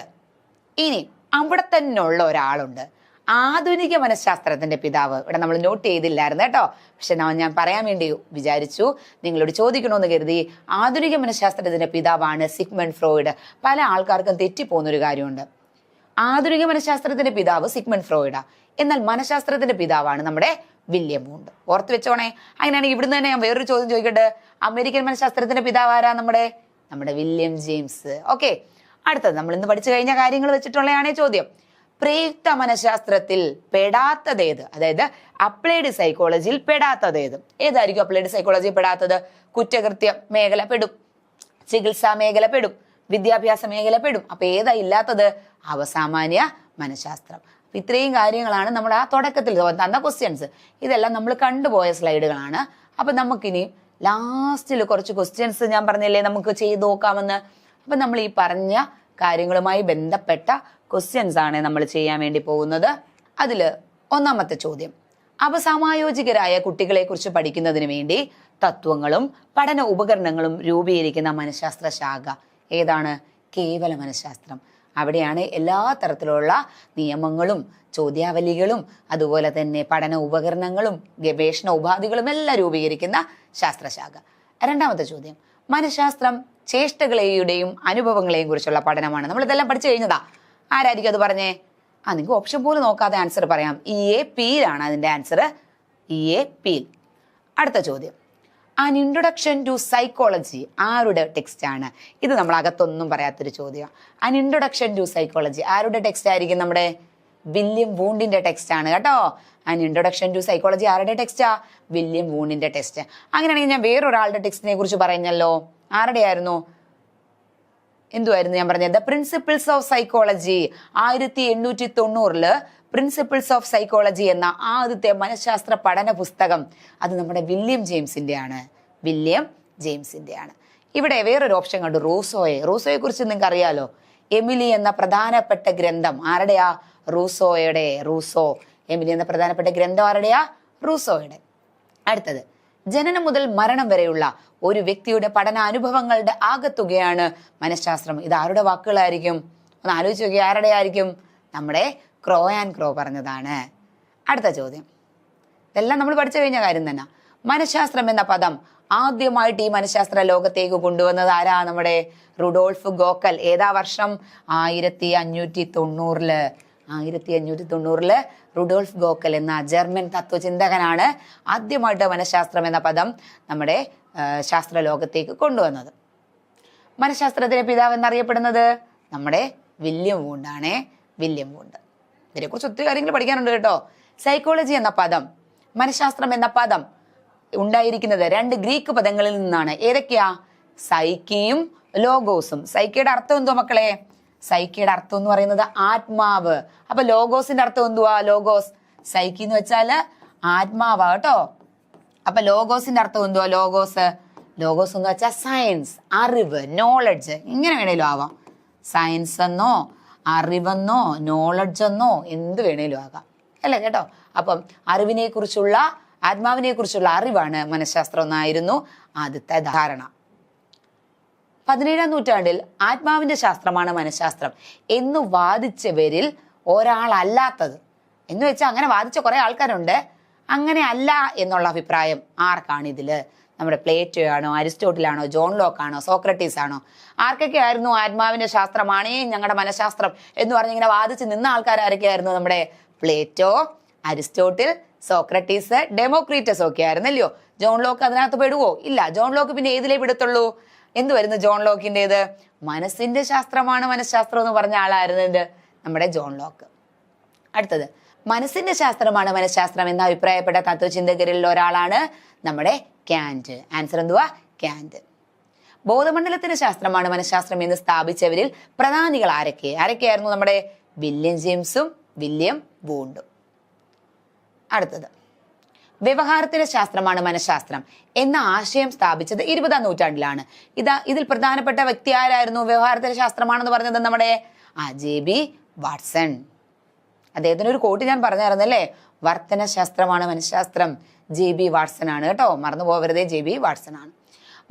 ഇനി അവിടെ തന്നെ ഉള്ള ഒരാളുണ്ട്, ആധുനിക മനഃശാസ്ത്രത്തിന്റെ പിതാവ്. ഇവിടെ നമ്മൾ നോട്ട് ചെയ്തില്ലായിരുന്നു കേട്ടോ, പക്ഷെ ഞാൻ പറയാൻ വേണ്ടി വിചാരിച്ചു, നിങ്ങളോട് ചോദിക്കണമെന്ന് കരുതി. ആധുനിക മനഃശാസ്ത്രത്തിന്റെ പിതാവാണ് സിഗ്മണ്ട് ഫ്രോയിഡ്. പല ആൾക്കാർക്കും തെറ്റിപ്പോകുന്നൊരു കാര്യമുണ്ട്. ആധുനിക മനഃശാസ്ത്രത്തിന്റെ പിതാവ് സിഗ്മണ്ട് ഫ്രോയിഡാ, എന്നാൽ മനഃശാസ്ത്രത്തിന്റെ പിതാവാണ് നമ്മുടെ വില്യം വൂണ്ട്. ഓർത്ത് വെച്ചോണേ. അങ്ങനെയാണെങ്കിൽ ഇവിടുന്ന് തന്നെ ഞാൻ വേറൊരു ചോദ്യം ചോദിക്കട്ടെ. അമേരിക്കൻ മനഃശാസ്ത്രത്തിന്റെ പിതാവ് ആരാ? നമ്മുടെ വില്യം ജെയിംസ്. ഓക്കെ, അടുത്തത് നമ്മൾ ഇന്ന് പഠിച്ചു കഴിഞ്ഞ കാര്യങ്ങൾ വെച്ചിട്ടുള്ളതാണ് ചോദ്യം. പ്രയുക്ത മനഃശാസ്ത്രത്തിൽ പെടാത്തതേത്? അതായത് അപ്ലൈഡ് സൈക്കോളജിയിൽ പെടാത്തതേത്? ഏതായിരിക്കും അപ്ലൈഡ് സൈക്കോളജിയിൽ പെടാത്തത്? കുറ്റകൃത്യ മേഖല പെടും, ചികിത്സാ മേഖല പെടും, വിദ്യാഭ്യാസ മേഖല പെടും. അപ്പൊ ഏതാ ഇല്ലാത്തത്? അവസാമാന്യ മനഃശാസ്ത്രം. ഇത്രയും കാര്യങ്ങളാണ് നമ്മൾ ആ തുടക്കത്തിൽ തന്ന ക്വസ്റ്റ്യൻസ്. ഇതെല്ലാം നമ്മൾ കണ്ടുപോയ സ്ലൈഡുകളാണ്. അപ്പൊ നമുക്കിനി ലാസ്റ്റിൽ കുറച്ച് ക്വസ്റ്റ്യൻസ് ഞാൻ പറഞ്ഞില്ലേ നമുക്ക് ചെയ്ത് നോക്കാമെന്ന്. അപ്പൊ നമ്മൾ ഈ പറഞ്ഞ കാര്യങ്ങളുമായി ബന്ധപ്പെട്ട ക്വസ്റ്റ്യൻസ് ആണ് നമ്മൾ ചെയ്യാൻ വേണ്ടി പോകുന്നത്. അതില് ഒന്നാമത്തെ ചോദ്യം, അപസമായോജികരായ കുട്ടികളെ കുറിച്ച് പഠിക്കുന്നതിന് വേണ്ടി തത്വങ്ങളും പഠന ഉപകരണങ്ങളും രൂപീകരിക്കുന്ന മനഃശാസ്ത്ര ശാഖ ഏതാണ്? കേവല മനഃശാസ്ത്രം. അവിടെയാണ് എല്ലാ തരത്തിലുള്ള നിയമങ്ങളും ചോദ്യാവലികളും അതുപോലെ തന്നെ പഠന ഉപകരണങ്ങളും ഗവേഷണ ഉപാധികളും എല്ലാം രൂപീകരിക്കുന്ന ശാസ്ത്രശാഖ. രണ്ടാമത്തെ ചോദ്യം, മനഃശാസ്ത്രം ചേഷ്ടകളെയും അനുഭവങ്ങളെയും കുറിച്ചുള്ള പഠനമാണ്. നമ്മൾ ഇതെല്ലാം പഠിച്ചു കഴിഞ്ഞതാ. ആരായിരിക്കും അത് പറഞ്ഞേ? നിങ്ങൾക്ക് ഓപ്ഷൻ പോലും നോക്കാതെ ആൻസർ പറയാം. EA പീലാണ് അതിന്റെ ആൻസർ. EA peel. അടുത്ത ചോദ്യം, ആൻ ഇൻട്രൊഡക്ഷൻ ടു സൈക്കോളജി ആരുടെ ടെക്സ്റ്റ് ആണ്? ഇത് നമ്മൾ അകത്തൊന്നും പറയാത്തൊരു ചോദ്യമാണ്. ആൻ ഇൻട്രൊഡക്ഷൻ ടു സൈക്കോളജി ആരുടെ ടെക്സ്റ്റ് ആയിരിക്കും? നമ്മുടെ വില്യം വൂണ്ടിന്റെ ടെക്സ്റ്റ് ആണ് കേട്ടോ. ആൻ ഇൻട്രൊഡക്ഷൻ ടു സൈക്കോളജി ആരുടെ ടെക്സ്റ്റാ? William വൂണ്ടിന്റെ text. അങ്ങനെയാണെങ്കിൽ ഞാൻ വേറൊരാളുടെ ടെക്സ്റ്റിനെ കുറിച്ച് പറഞ്ഞല്ലോ. ആരുടെ ആയിരുന്നു? എന്തുവായിരുന്നു ഞാൻ പറഞ്ഞത്? The principles of psychology. 1890 principles of psychology എന്ന ആദ്യത്തെ മനഃശാസ്ത്ര പഠന പുസ്തകം അത് നമ്മുടെ വില്യം ജെയിംസിന്റെ ആണ്. വില്യം ജെയിംസിന്റെ ആണ്. ഇവിടെ വേറൊരു ഓപ്ഷൻ കണ്ടു, റൂസോയെ കുറിച്ച് നിങ്ങൾക്ക് അറിയാലോ. എമിലി എന്ന പ്രധാനപ്പെട്ട ഗ്രന്ഥം ആരുടെയാ? റൂസോയുടെ. എമിലി എന്ന പ്രധാനപ്പെട്ട ഗ്രന്ഥം ആരുടെയാ? റൂസോയുടെ. അടുത്തത്, ജനനം മുതൽ മരണം വരെയുള്ള ഒരു വ്യക്തിയുടെ പഠനാനുഭവങ്ങളുടെ ആകത്തുകയാണ് മനഃശാസ്ത്രം. ഇത് ആരുടെ വാക്കുകളായിരിക്കും? ഒന്ന് ആലോചിച്ച് നോക്കിയാൽ ആരുടെ ആയിരിക്കും? നമ്മുടെ ക്രോ ആൻഡ് ക്രോ പറഞ്ഞതാണ്. അടുത്ത ചോദ്യം, ഇതെല്ലാം നമ്മൾ പഠിച്ചു കഴിഞ്ഞ കാര്യം തന്നെ. മനഃശാസ്ത്രം എന്ന പദം ആദ്യമായിട്ട് ഈ മനഃശാസ്ത്ര ലോകത്തേക്ക് കൊണ്ടുവന്നത് ആരാ? നമ്മുടെ റുഡോൾഫ് ഗോക്കൽ. ഏതാ വർഷം? 1590. 1590 റുഡോൾഫ് ഗോക്കൽ എന്ന ജർമ്മൻ തത്വചിന്തകനാണ് ആദ്യമായിട്ട് മനഃശാസ്ത്രം എന്ന പദം നമ്മുടെ ശാസ്ത്ര ലോകത്തേക്ക് കൊണ്ടുവന്നത്. മനഃശാസ്ത്രത്തിന്റെ പിതാവ് എന്നറിയപ്പെടുന്നത് നമ്മുടെ വില്യം വൂണ്ടാണ്. William Wundt. ഇതിനെക്കുറിച്ച് ഒത്തിരി കാര്യങ്ങൾ പഠിക്കാനുണ്ട് കേട്ടോ. സൈക്കോളജി എന്ന പദം, മനഃശാസ്ത്രം എന്ന പദം ഉണ്ടായിരിക്കുന്നത് 2 ഗ്രീക്ക് പദങ്ങളിൽ നിന്നാണ്. ഏതൊക്കെയാ? സൈക്കിയും ലോഗോസും. സൈക്കിയുടെ അർത്ഥം എന്തുവാ മക്കളെ? സൈക്കിയുടെ അർത്ഥം എന്ന് പറയുന്നത് ആത്മാവ്. അപ്പൊ ലോഗോസിന്റെ അർത്ഥം എന്തുവാ? ലോഗോസ്. സൈക്കി എന്ന് വെച്ചാല് ആത്മാവാ കേട്ടോ. അപ്പൊ ലോഗോസിന്റെ അർത്ഥം എന്തുവാ? ലോഗോസ് എന്ന് വെച്ചാൽ സയൻസ്, അറിവ്, നോളജ്. ഇങ്ങനെ വേണേലും ആവാം. സയൻസ് എന്നോ അറിവെന്നോ നോളജ് എന്നോ എന്ത് വേണേലും ആകാം അല്ലേ കേട്ടോ. അപ്പം അറിവിനെ കുറിച്ചുള്ള ആത്മാവിനെ കുറിച്ചുള്ള അറിവാണ് മനഃശാസ്ത്രം എന്നായിരുന്നു ആദ്യത്തെ ധാരണ. 17-ാം നൂറ്റാണ്ടിൽ ആത്മാവിന്റെ ശാസ്ത്രമാണ് മനഃശാസ്ത്രം എന്ന് വാദിച്ചവരിൽ ഒരാളല്ലാത്തത്, എന്ന് വെച്ചാൽ അങ്ങനെ വാദിച്ച കുറെ ആൾക്കാരുണ്ട്, അങ്ങനെ അല്ല എന്നുള്ള അഭിപ്രായം ആർക്കാണ് ഇതില്? നമ്മുടെ പ്ലേറ്റോയാണോ, അരിസ്റ്റോട്ടിലാണോ, ജോൺ ലോക്കാണോ, സോക്രട്ടീസ് ആണോ? ആർക്കൊക്കെ ആയിരുന്നു ആത്മാവിന്റെ ശാസ്ത്രമാണേ ഞങ്ങളുടെ മനഃശാസ്ത്രം എന്ന് പറഞ്ഞിങ്ങനെ വാദിച്ച് നിന്ന ആൾക്കാർ ആരൊക്കെയായിരുന്നു? നമ്മുടെ പ്ലേറ്റോ, അരിസ്റ്റോട്ടിൽ, സോക്രട്ടീസ്, ഡെമോക്രീറ്റസ് ഒക്കെ ആയിരുന്നല്ലോ. ജോൺ ലോക്ക് അതിനകത്ത് പെടുവോ? ഇല്ല. ജോൺ ലോക്ക് പിന്നെ ഏതിലേ പെടുത്തുള്ളൂ? എന്ത് വരുന്നു ജോൺ ലോക്കിൻ്റെത്? മനസ്സിന്റെ ശാസ്ത്രമാണ് മനഃശാസ്ത്രം എന്ന് പറഞ്ഞ ആളായിരുന്നത് നമ്മുടെ ജോൺ ലോക്ക്. അടുത്തത് മനസ്സിന്റെ ശാസ്ത്രമാണ് മനഃശാസ്ത്രം എന്ന് അഭിപ്രായപ്പെട്ട തത്വചിന്തകരിൽ ഒരാളാണ് നമ്മുടെ കാന്റ്. ആൻസർ എന്തുവാ? കാന്റ്. ബോധമണ്ഡലത്തിന്റെ ശാസ്ത്രമാണ് മനഃശാസ്ത്രം എന്ന് സ്ഥാപിച്ചവരിൽ പ്രധാനികൾ ആരൊക്കെയായിരുന്നു? നമ്മുടെ വില്യം ജെയിംസും വില്യം വൂണ്ടും. അടുത്തത് വ്യവഹാരത്തിന്റെ ശാസ്ത്രമാണ് മനഃശാസ്ത്രം എന്ന ആശയം സ്ഥാപിച്ചത് 20-ാം നൂറ്റാണ്ടിലാണ്. ഇതിൽ പ്രധാനപ്പെട്ട വ്യക്തി ആരായിരുന്നു? വ്യവഹാരത്തിന്റെ ശാസ്ത്രമാണെന്ന് പറഞ്ഞത് നമ്മുടെ JB വാട്സൺ. അദ്ദേഹത്തിന് ഒരു കോട്ട് ഞാൻ പറഞ്ഞായിരുന്നല്ലേ, വർത്തന ശാസ്ത്രമാണ് മനഃശാസ്ത്രം. JB വാട്സൺ ആണ് കേട്ടോ, മറന്നു പോകരുതേ, JB വാട്സൺ ആണ്.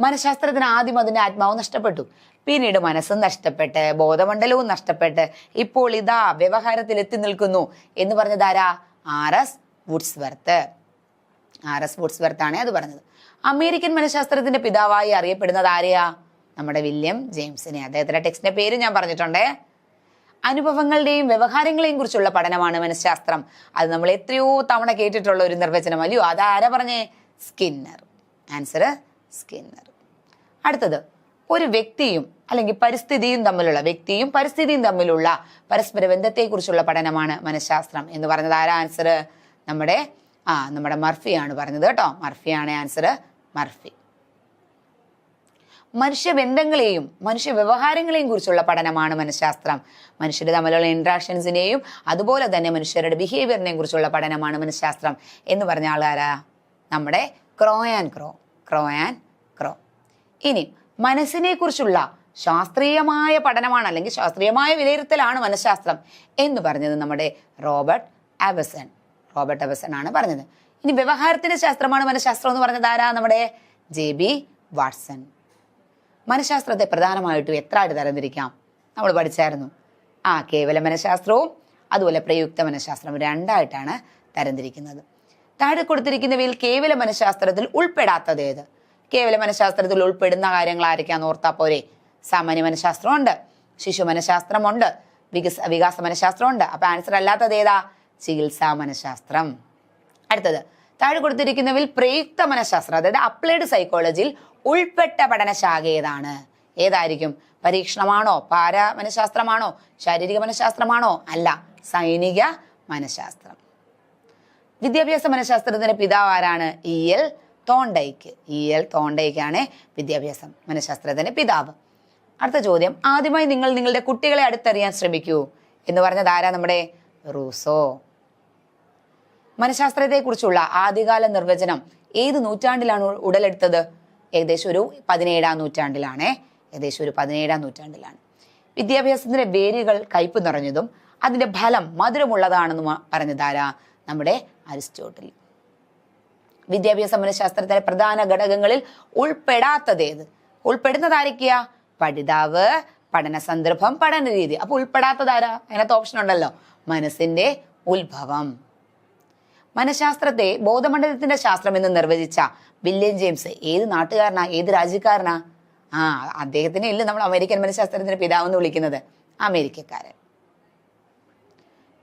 മനഃശാസ്ത്രത്തിന് ആദ്യം അതിന്റെ ആത്മാവ് നഷ്ടപ്പെട്ടു, പിന്നീട് മനസ്സും നഷ്ടപ്പെട്ട് ബോധമണ്ഡലവും നഷ്ടപ്പെട്ട് ഇപ്പോൾ ഇതാ വ്യവഹാരത്തിൽ എത്തി നിൽക്കുന്നു എന്ന് പറഞ്ഞതാരാ? RS വുഡ്സ്വർത്ത്. RS വുഡ്സ്വർത്ത് ആണ് അത് പറഞ്ഞത്. അമേരിക്കൻ മനഃശാസ്ത്രത്തിന്റെ പിതാവായി അറിയപ്പെടുന്നത് ആരെയാ? നമ്മുടെ വില്യം ജെയിംസിനെ. അദ്ദേഹത്തിന്റെ ടെക്സ്റ്റിന്റെ പേര് ഞാൻ പറഞ്ഞിട്ടുണ്ടേ. അനുഭവങ്ങളുടെയും വ്യവഹാരങ്ങളെയും കുറിച്ചുള്ള പഠനമാണ് മനഃശാസ്ത്രം. അത് നമ്മൾ എത്രയോ തവണ കേട്ടിട്ടുള്ള ഒരു നിർവചനം അല്ലയോ? അതാരാ പറഞ്ഞേ? സ്കിന്നർ. Answer Skinner. അടുത്തത് ഒരു വ്യക്തിയും അല്ലെങ്കിൽ പരിസ്ഥിതിയും തമ്മിലുള്ള പരസ്പര ബന്ധത്തെക്കുറിച്ചുള്ള പഠനമാണ് മനഃശാസ്ത്രം എന്ന് പറഞ്ഞത് ആരാ? ആൻസർ നമ്മുടെ മർഫിയാണ് പറഞ്ഞത് കേട്ടോ. മർഫിയാണ് ആൻസർ. മർഫി. മനുഷ്യബന്ധങ്ങളെയും മനുഷ്യ വ്യവഹാരങ്ങളെയും കുറിച്ചുള്ള പഠനമാണ് മനഃശാസ്ത്രം. മനുഷ്യർ തമ്മിലുള്ള ഇന്ററാക്ഷൻസിനെയും അതുപോലെ തന്നെ മനുഷ്യരുടെ ബിഹേവിയറിനെയും കുറിച്ചുള്ള പഠനമാണ് മനഃശാസ്ത്രം എന്ന് പറഞ്ഞ ആളാരാ? നമ്മുടെ ക്രോയാൻ ക്രോ. ഇനി മനസ്സിനെ കുറിച്ചുള്ള ശാസ്ത്രീയമായ പഠനമാണ് അല്ലെങ്കിൽ ശാസ്ത്രീയമായ വിലയിരുത്തലാണ് മനഃശാസ്ത്രം എന്ന് പറഞ്ഞത് നമ്മുടെ റോബർട്ട് എവസൺ ആണ് പറഞ്ഞത്. ഇനി വ്യവഹാരത്തിന്റെ ശാസ്ത്രമാണ് മനഃശാസ്ത്രം എന്ന് പറഞ്ഞത് ആരാ? നമ്മുടെ JB വാട്സൺ. മനഃശാസ്ത്രത്തെ പ്രധാനമായിട്ടും എത്ര ആയിട്ട് തരംതിരിക്കാം? നമ്മൾ പഠിച്ചായിരുന്നു. കേവല മനഃശാസ്ത്രവും അതുപോലെ പ്രയുക്ത മനഃശാസ്ത്രവും രണ്ടായിട്ടാണ് തരംതിരിക്കുന്നത്. താഴെ കൊടുത്തിരിക്കുന്നവയിൽ കേവല മനഃശാസ്ത്രത്തിൽ ഉൾപ്പെടാത്തത് ഏത്? കേവല മനഃശാസ്ത്രത്തിൽ ഉൾപ്പെടുന്ന കാര്യങ്ങൾ ആരൊക്കെയാന്ന് ഓർത്താ പോരെ? സാമാന്യ മനഃശാസ്ത്രമുണ്ട്, ശിശു മനഃശാസ്ത്രമുണ്ട്, വികാസ മനഃശാസ്ത്രമുണ്ട്. അപ്പൊ ആൻസർ അല്ലാത്തത് ഏതാ? ചികിത്സാ മനഃശാസ്ത്രം. അടുത്തത് താഴെ കൊടുത്തിരിക്കുന്നവയിൽ പ്രയുക്ത മനഃശാസ്ത്രം അതായത് അപ്ലൈഡ് സൈക്കോളജിയിൽ ഉൾപ്പെട്ട പഠനശാഖ ഏതായിരിക്കും? പരീക്ഷണമാണോ, മനഃശാസ്ത്രമാണോ, ശാരീരിക മനഃശാസ്ത്രമാണോ? അല്ല, സൈനിക മനഃശാസ്ത്രം. വിദ്യാഭ്യാസ മനഃശാസ്ത്രത്തിന്റെ പിതാവ് ആരാണ്? EL തോണ്ടയ്ക്ക് ആണ് വിദ്യാഭ്യാസ മനഃശാസ്ത്രത്തിന്റെ പിതാവ്. അടുത്ത ചോദ്യം, ആദ്യമായി നിങ്ങൾ നിങ്ങളുടെ കുട്ടികളെ അടുത്തറിയാൻ ശ്രമിക്കൂ എന്ന് പറഞ്ഞത് ആരാ? നമ്മുടെ റൂസോ. മനഃശാസ്ത്രത്തെ കുറിച്ചുള്ള ആദ്യകാല നിർവചനം ഏത് നൂറ്റാണ്ടിലാണ് ഉടലെടുത്തത്? ഏകദേശം ഒരു 17-ാം നൂറ്റാണ്ടിലാണ്. വിദ്യാഭ്യാസത്തിന്റെ വേരുകൾ കയ്പ് നിറഞ്ഞതും അതിന്റെ ഫലം മധുരമുള്ളതാണെന്ന് പറഞ്ഞതാരാ? നമ്മുടെ അരിസ്റ്റോട്ടിൽ. വിദ്യാഭ്യാസ മനഃശാസ്ത്രത്തിലെ പ്രധാന ഘടകങ്ങളിൽ ഉൾപ്പെടുന്നത് ആരൊക്കെയാ? പഠിതാവ്, പഠന സന്ദർഭം, പഠന രീതി. അപ്പൊ ഉൾപ്പെടാത്തതാരാ? അതിനകത്ത് ഓപ്ഷൻ ഉണ്ടല്ലോ, മനസ്സിന്റെ ഉത്ഭവം. മനഃശാസ്ത്രത്തെ ബോധമണ്ഡലത്തിന്റെ ശാസ്ത്രം എന്ന് നിർവചിച്ച വില്യം ജെയിംസ് ഏത് നാട്ടുകാരനാ, ഏത് രാജ്യക്കാരനാ? അദ്ദേഹത്തിന് ഇല്ല നമ്മൾ അമേരിക്കൻ മനഃശാസ്ത്രത്തിന്റെ പിതാവ് എന്ന് വിളിക്കുന്നത്, അമേരിക്കക്കാരൻ.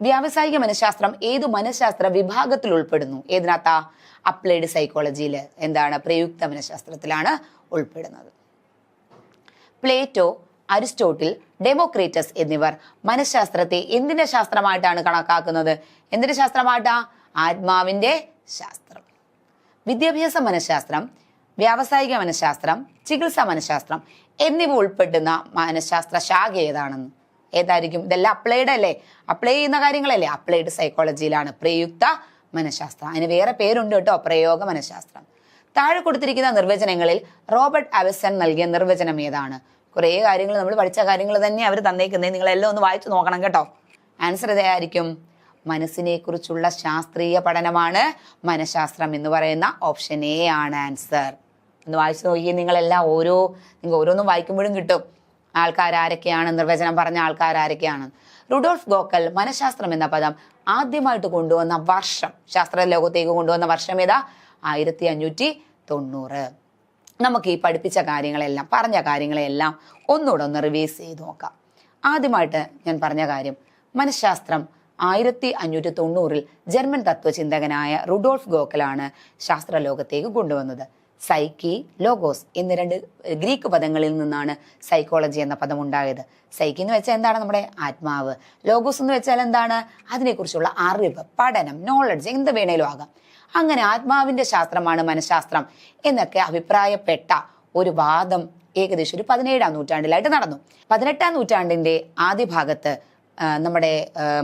വ്യാവസായിക മനഃശാസ്ത്രം ഏതു മനഃശാസ്ത്ര വിഭാഗത്തിൽ ഉൾപ്പെടുന്നു? ഏതിനകത്താ? അപ്ലൈഡ് സൈക്കോളജിയിൽ. എന്താണ്? പ്രയുക്ത മനഃശാസ്ത്രത്തിലാണ് ഉൾപ്പെടുന്നത്. പ്ലേറ്റോ, അരിസ്റ്റോട്ടിൽ, ഡെമോക്രീറ്റസ് എന്നിവർ മനഃശാസ്ത്രത്തെ എന്തിന്റെ ശാസ്ത്രമായിട്ടാണ് കണക്കാക്കുന്നത്? എന്തിന്റെ ശാസ്ത്രമായിട്ടാ? ആത്മാവിന്റെ ശാസ്ത്രം. വിദ്യാഭ്യാസ മനഃശാസ്ത്രം, വ്യാവസായിക മനഃശാസ്ത്രം, ചികിത്സാ മനഃശാസ്ത്രം എന്നിവ ഉൾപ്പെടുന്ന മനഃശാസ്ത്ര ശാഖ ഏതായിരിക്കും? ഇതെല്ലാം അപ്ലൈഡ് അല്ലേ? അപ്ലൈ ചെയ്യുന്ന കാര്യങ്ങളല്ലേ? അപ്ലൈഡ് സൈക്കോളജിയിലാണ്. പ്രയുക്ത മനഃശാസ്ത്രം. അതിന് വേറെ പേരുണ്ട് കേട്ടോ, പ്രയോഗ മനഃശാസ്ത്രം. താഴെ കൊടുത്തിരിക്കുന്ന നിർവചനങ്ങളിൽ റോബർട്ട് എവസൺ നൽകിയ നിർവചനം ഏതാണ്? കുറേ കാര്യങ്ങൾ നമ്മൾ പഠിച്ച കാര്യങ്ങൾ തന്നെ അവർ തന്നേക്കുന്നത്. നിങ്ങളെല്ലാം ഒന്ന് വായിച്ചു നോക്കണം കേട്ടോ. ആൻസർ ഇതായിരിക്കും. മനസ്സിനെ കുറിച്ചുള്ള ശാസ്ത്രീയ പഠനമാണ് മനഃശാസ്ത്രം എന്ന് പറയുന്ന ഓപ്ഷൻ എ ആണ് ആൻസർ. ഒന്ന് വായിച്ചു നോക്കി നിങ്ങളെല്ലാം. നിങ്ങൾ ഓരോന്നും വായിക്കുമ്പോഴും കിട്ടും ആൾക്കാരൊക്കെയാണ്, നിർവചനം പറഞ്ഞ ആൾക്കാരൊക്കെയാണ്. റുഡോൾഫ് ഗോക്കൽ മനഃശാസ്ത്രം എന്ന പദം ആദ്യമായിട്ട് കൊണ്ടുവന്ന വർഷം, ശാസ്ത്ര ലോകത്തേക്ക് കൊണ്ടുവന്ന വർഷം ഏതാ? 1590. നമുക്ക് ഈ പഠിപ്പിച്ച കാര്യങ്ങളെല്ലാം, പറഞ്ഞ കാര്യങ്ങളെല്ലാം ഒന്നുകൂടെ ഒന്ന് റിവൈസ് ചെയ്ത് നോക്കാം. ആദ്യമായിട്ട് ഞാൻ പറഞ്ഞ കാര്യം, മനഃശാസ്ത്രം 1590 ജർമ്മൻ തത്വചിന്തകനായ റുഡോൾഫ് ഗോക്കലാണ് ശാസ്ത്രലോകത്തേക്ക് കൊണ്ടുവന്നത്. സൈക്കി, ലോഗോസ് എന്നീ 2 ഗ്രീക്ക് പദങ്ങളിൽ നിന്നാണ് സൈക്കോളജി എന്ന പദം ഉണ്ടായത്. സൈക്കി എന്ന് വെച്ചാൽ എന്താണ്? നമ്മുടെ ആത്മാവ്. ലോഗോസ് എന്ന് വെച്ചാൽ എന്താണ്? അതിനെക്കുറിച്ചുള്ള അറിവ്, പഠനം, നോളജ്, എന്ത് വേണേലും ആകാം. അങ്ങനെ ആത്മാവിന്റെ ശാസ്ത്രമാണ് മനഃശാസ്ത്രം എന്നൊക്കെ അഭിപ്രായപ്പെട്ട ഒരു വാദം ഏകദേശം ഒരു 17-ാം നൂറ്റാണ്ടിലായിട്ട് നടന്നു. 18-ാം നൂറ്റാണ്ടിന്റെ ആദ്യ ഭാഗത്ത് നമ്മുടെ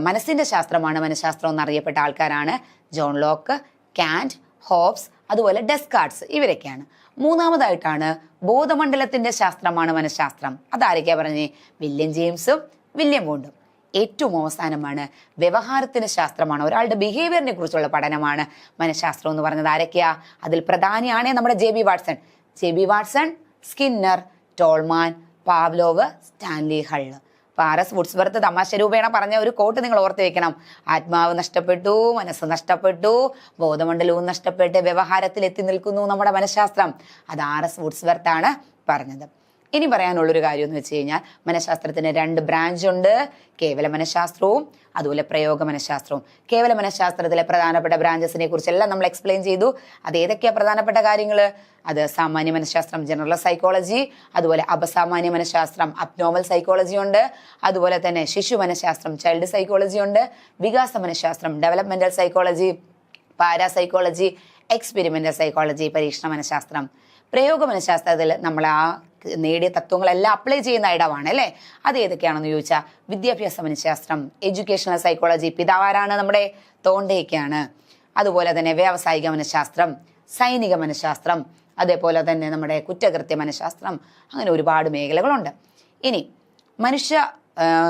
മനസ്സിന്റെ ശാസ്ത്രമാണ് മനഃശാസ്ത്രം എന്നറിയപ്പെട്ട ആൾക്കാരാണ് ജോൺ ലോക്ക്, കാന്റ്, ഹോബ്സ്, അതുപോലെ ഡെസ്കാർട്സ്. ഇവരൊക്കെയാണ്. മൂന്നാമതായിട്ടാണ് ബോധമണ്ഡലത്തിന്റെ ശാസ്ത്രമാണ് മനഃശാസ്ത്രം. അതാരൊക്കെയാ പറഞ്ഞേ? വില്യം ജെയിംസും വില്യം വോണ്ടും. ഏറ്റവും അവസാനമാണ് വ്യവഹാരത്തിന്റെ ശാസ്ത്രമാണ്, ഒരാളുടെ ബിഹേവിയറിനെ കുറിച്ചുള്ള പഠനമാണ് മനഃശാസ്ത്രം എന്ന് പറഞ്ഞത്. ആരൊക്കെയാ? അതിൽ പ്രധാനിയാണ് നമ്മുടെ J B Watson, Skinner, Tolman, Pavlov, Stanley Hull. R S. Woodworth തമാശ രൂപേണ പറഞ്ഞ ഒരു കോട്ട് നിങ്ങൾ ഓർത്ത് വെക്കണം. ആത്മാവ് നഷ്ടപ്പെട്ടു, മനസ്സ് നഷ്ടപ്പെട്ടു, ബോധമണ്ഡലവും നഷ്ടപ്പെട്ട് വ്യവഹാരത്തിൽ എത്തി നിൽക്കുന്നു നമ്മുടെ മനഃശാസ്ത്രം. അത് ആർ.എസ്. വുഡ്സ്വർത്ത് പറഞ്ഞത്. ഇനി പറയാനുള്ളൊരു കാര്യം എന്ന് വെച്ച് കഴിഞ്ഞാൽ, മനഃശാസ്ത്രത്തിന് 2 ബ്രാഞ്ച് ഉണ്ട്. കേവല മനഃശാസ്ത്രവും അതുപോലെ പ്രയോഗ മനഃശാസ്ത്രവും. കേവല മനഃശാസ്ത്രത്തിലെ പ്രധാനപ്പെട്ട ബ്രാഞ്ചസിനെ കുറിച്ചെല്ലാം നമ്മൾ എക്സ്പ്ലെയിൻ ചെയ്തു. അത് ഏതൊക്കെയാ പ്രധാനപ്പെട്ട കാര്യങ്ങൾ? അത് സാമാന്യ മനഃശാസ്ത്രം, ജനറൽ സൈക്കോളജി, അതുപോലെ അപസാമാന്യ മനഃശാസ്ത്രം, അബ്നോർമൽ സൈക്കോളജി ഉണ്ട്, അതുപോലെ തന്നെ ശിശു മനഃശാസ്ത്രം, ചൈൽഡ് സൈക്കോളജി ഉണ്ട്, വികാസ മനഃശാസ്ത്രം, developmental psychology, parapsychology, experimental psychology, പരീക്ഷണ മനഃശാസ്ത്രം. പ്രയോഗ മനഃശാസ്ത്രത്തിൽ നമ്മൾ ആ നേടിയ തത്വങ്ങളെല്ലാം അപ്ലൈ ചെയ്യുന്ന ഇടമാണ് അല്ലേ. അത് ഏതൊക്കെയാണെന്ന് ചോദിച്ചാൽ, വിദ്യാഭ്യാസ മനഃശാസ്ത്രം, എഡ്യൂക്കേഷണൽ സൈക്കോളജി, പിതാവാരാണ്? നമ്മുടെ തോണ്ടേക്കാണ്. അതുപോലെ തന്നെ വ്യാവസായിക മനഃശാസ്ത്രം, സൈനിക മനഃശാസ്ത്രം, അതേപോലെ തന്നെ നമ്മുടെ കുറ്റകൃത്യ മനഃശാസ്ത്രം. അങ്ങനെ ഒരുപാട് മേഖലകളുണ്ട്. ഇനി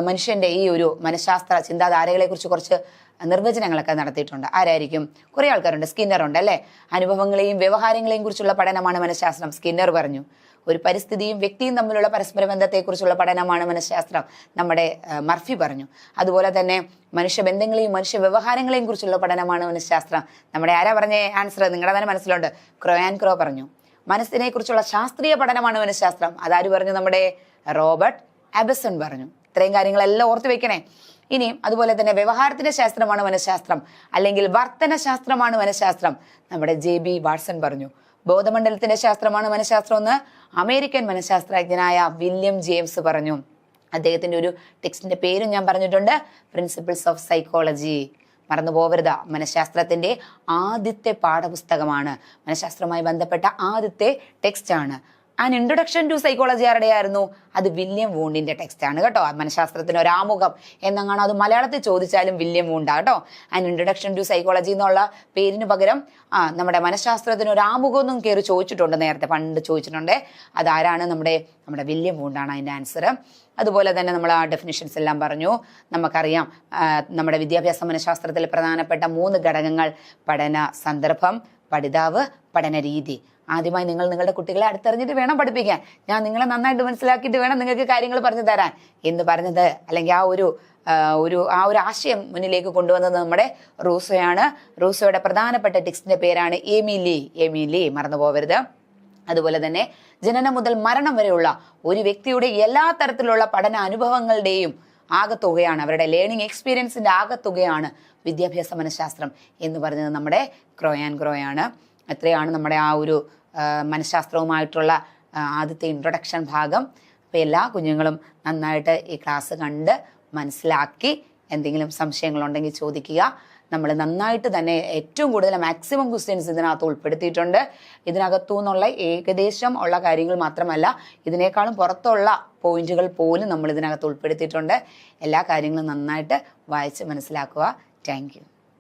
മനുഷ്യന്റെ ഈ ഒരു മനഃശാസ്ത്ര ചിന്താധാരകളെ കുറിച്ച് കുറച്ച് നിർവചനങ്ങളൊക്കെ നടത്തിയിട്ടുണ്ട്. ആരായിരിക്കും? കുറെ ആൾക്കാരുണ്ട്. സ്കിന്നർ ഉണ്ട് അല്ലേ. അനുഭവങ്ങളെയും വ്യവഹാരങ്ങളെയും കുറിച്ചുള്ള പഠനമാണ് മനഃശാസ്ത്രം, സ്കിന്നർ പറഞ്ഞു. ഒരു പരിസ്ഥിതിയും വ്യക്തിയും തമ്മിലുള്ള പരസ്പര ബന്ധത്തെക്കുറിച്ചുള്ള പഠനമാണ് മനഃശാസ്ത്രം, നമ്മുടെ മർഫി പറഞ്ഞു. അതുപോലെ തന്നെ മനുഷ്യബന്ധങ്ങളെയും മനുഷ്യ വ്യവഹാരങ്ങളെയും കുറിച്ചുള്ള പഠനമാണ് മനഃശാസ്ത്രം. നമ്മുടെ ആരാ പറഞ്ഞേ? ആൻസർ നിങ്ങളുടെ തന്നെ മനസ്സിലുണ്ട്. ക്രോ പറഞ്ഞു. മനസ്സിനെ കുറിച്ചുള്ള ശാസ്ത്രീയ പഠനമാണ് മനഃശാസ്ത്രം. അതാര് പറഞ്ഞു? നമ്മുടെ റോബർട്ട് ആബസൺ പറഞ്ഞു. ഇത്രയും കാര്യങ്ങളെല്ലാം ഓർത്ത് വെക്കണേ. ഇനി അതുപോലെ തന്നെ വ്യവഹാരത്തിന്റെ ശാസ്ത്രമാണ് മനഃശാസ്ത്രം, അല്ലെങ്കിൽ വർത്തന ശാസ്ത്രമാണ് മനഃശാസ്ത്രം. നമ്മുടെ ജെ.ബി. വാട്സൺ പറഞ്ഞു. ബോധമണ്ഡലത്തിന്റെ ശാസ്ത്രമാണ് മനഃശാസ്ത്രം എന്ന് അമേരിക്കൻ മനഃശാസ്ത്രജ്ഞനായ വില്യം ജെയിംസ് പറഞ്ഞു. അദ്ദേഹത്തിന്റെ ഒരു ടെക്സ്റ്റിന്റെ പേരും ഞാൻ പറഞ്ഞിട്ടുണ്ട്, പ്രിൻസിപ്പിൾസ് ഓഫ് സൈക്കോളജി. മറന്നു പോവരുത്. മനഃശാസ്ത്രത്തിന്റെ ആദ്യത്തെ പാഠപുസ്തകമാണ്, മനഃശാസ്ത്രവുമായി ബന്ധപ്പെട്ട ആദ്യത്തെ ടെക്സ്റ്റ് ആണ്. ആൻ ഇൻട്രൊഡക്ഷൻ ടു സൈക്കോളജി ആരുടെയായിരുന്നു? അത് വില്യം വൂണ്ടിന്റെ ടെക്സ്റ്റ് ആണ് കേട്ടോ. മനഃശാസ്ത്രത്തിന് ഒരാമുഖം എന്നങ്ങനെ അത് മലയാളത്തിൽ ചോദിച്ചാലും വില്യം വൂണ്ടാ കേട്ടോ. ആൻ ഇൻട്രൊഡക്ഷൻ ടു സൈക്കോളജി എന്നുള്ള പേരിന് പകരം നമ്മുടെ മനഃശാസ്ത്രത്തിന് ഒരാമുഖം ഒന്നും കയറി ചോദിച്ചിട്ടുണ്ട്, നേരത്തെ പണ്ട് ചോദിച്ചിട്ടുണ്ട്. അതാരാണ്? നമ്മുടെ വില്യം വൂണ്ടാണ് അതിന്റെ ആൻസർ. അതുപോലെ തന്നെ നമ്മൾ ആ ഡെഫിനിഷൻസ് എല്ലാം പറഞ്ഞു. നമുക്കറിയാം നമ്മുടെ വിദ്യാഭ്യാസ മനഃശാസ്ത്രത്തിൽ പ്രധാനപ്പെട്ട 3 ഘടകങ്ങൾ: പഠന സന്ദർഭം, പഠിതാവ്, പഠന രീതി. ആദ്യമായി നിങ്ങൾ നിങ്ങളുടെ കുട്ടികളെ അടുത്തറിഞ്ഞിട്ട് വേണം പഠിപ്പിക്കാൻ. ഞാൻ നിങ്ങളെ നന്നായിട്ട് മനസ്സിലാക്കിയിട്ട് വേണം നിങ്ങൾക്ക് കാര്യങ്ങൾ പറഞ്ഞു തരാൻ എന്ന് പറഞ്ഞത്, അല്ലെങ്കിൽ ആ ഒരു ആശയം മുന്നിലേക്ക് കൊണ്ടുവന്നത് നമ്മുടെ റൂസോയാണ്. റൂസോയുടെ പ്രധാനപ്പെട്ട ടെക്സ്റ്റിന്റെ പേരാണ് എമിലി. മറന്നു പോകരുത്. അതുപോലെ തന്നെ ജനനം മുതൽ മരണം വരെയുള്ള ഒരു വ്യക്തിയുടെ എല്ലാ തരത്തിലുള്ള പഠന അനുഭവങ്ങളുടെയും ആകത്തുകയാണ്, അവരുടെ ലേണിംഗ് എക്സ്പീരിയൻസിന്റെ ആകത്തുകയാണ് വിദ്യാഭ്യാസ മനഃശാസ്ത്രം എന്ന് പറഞ്ഞത് നമ്മുടെ ക്രോയാണ്. എത്രയാണ് നമ്മുടെ ആ ഒരു മനഃശാസ്ത്രവുമായിട്ടുള്ള ആദ്യത്തെ ഇൻട്രൊഡക്ഷൻ ഭാഗം. അപ്പോൾ എല്ലാ കുഞ്ഞുങ്ങളും നന്നായിട്ട് ഈ ക്ലാസ് കണ്ട് മനസ്സിലാക്കി എന്തെങ്കിലും സംശയങ്ങളുണ്ടെങ്കിൽ ചോദിക്കുക. നമ്മൾ നന്നായിട്ട് തന്നെ ഏറ്റവും കൂടുതൽ മാക്സിമം ക്വസ്റ്റ്യൻസ് ഇതിനകത്ത് ഉൾപ്പെടുത്തിയിട്ടുണ്ട്. ഇതിനകത്തു നിന്നുള്ള ഏകദേശം ഉള്ള കാര്യങ്ങൾ മാത്രമല്ല, ഇതിനേക്കാളും പുറത്തുള്ള പോയിന്റുകൾ പോലും നമ്മൾ ഇതിനകത്ത് ഉൾപ്പെടുത്തിയിട്ടുണ്ട്. എല്ലാ കാര്യങ്ങളും നന്നായിട്ട് വായിച്ച് മനസ്സിലാക്കുക. Thank you.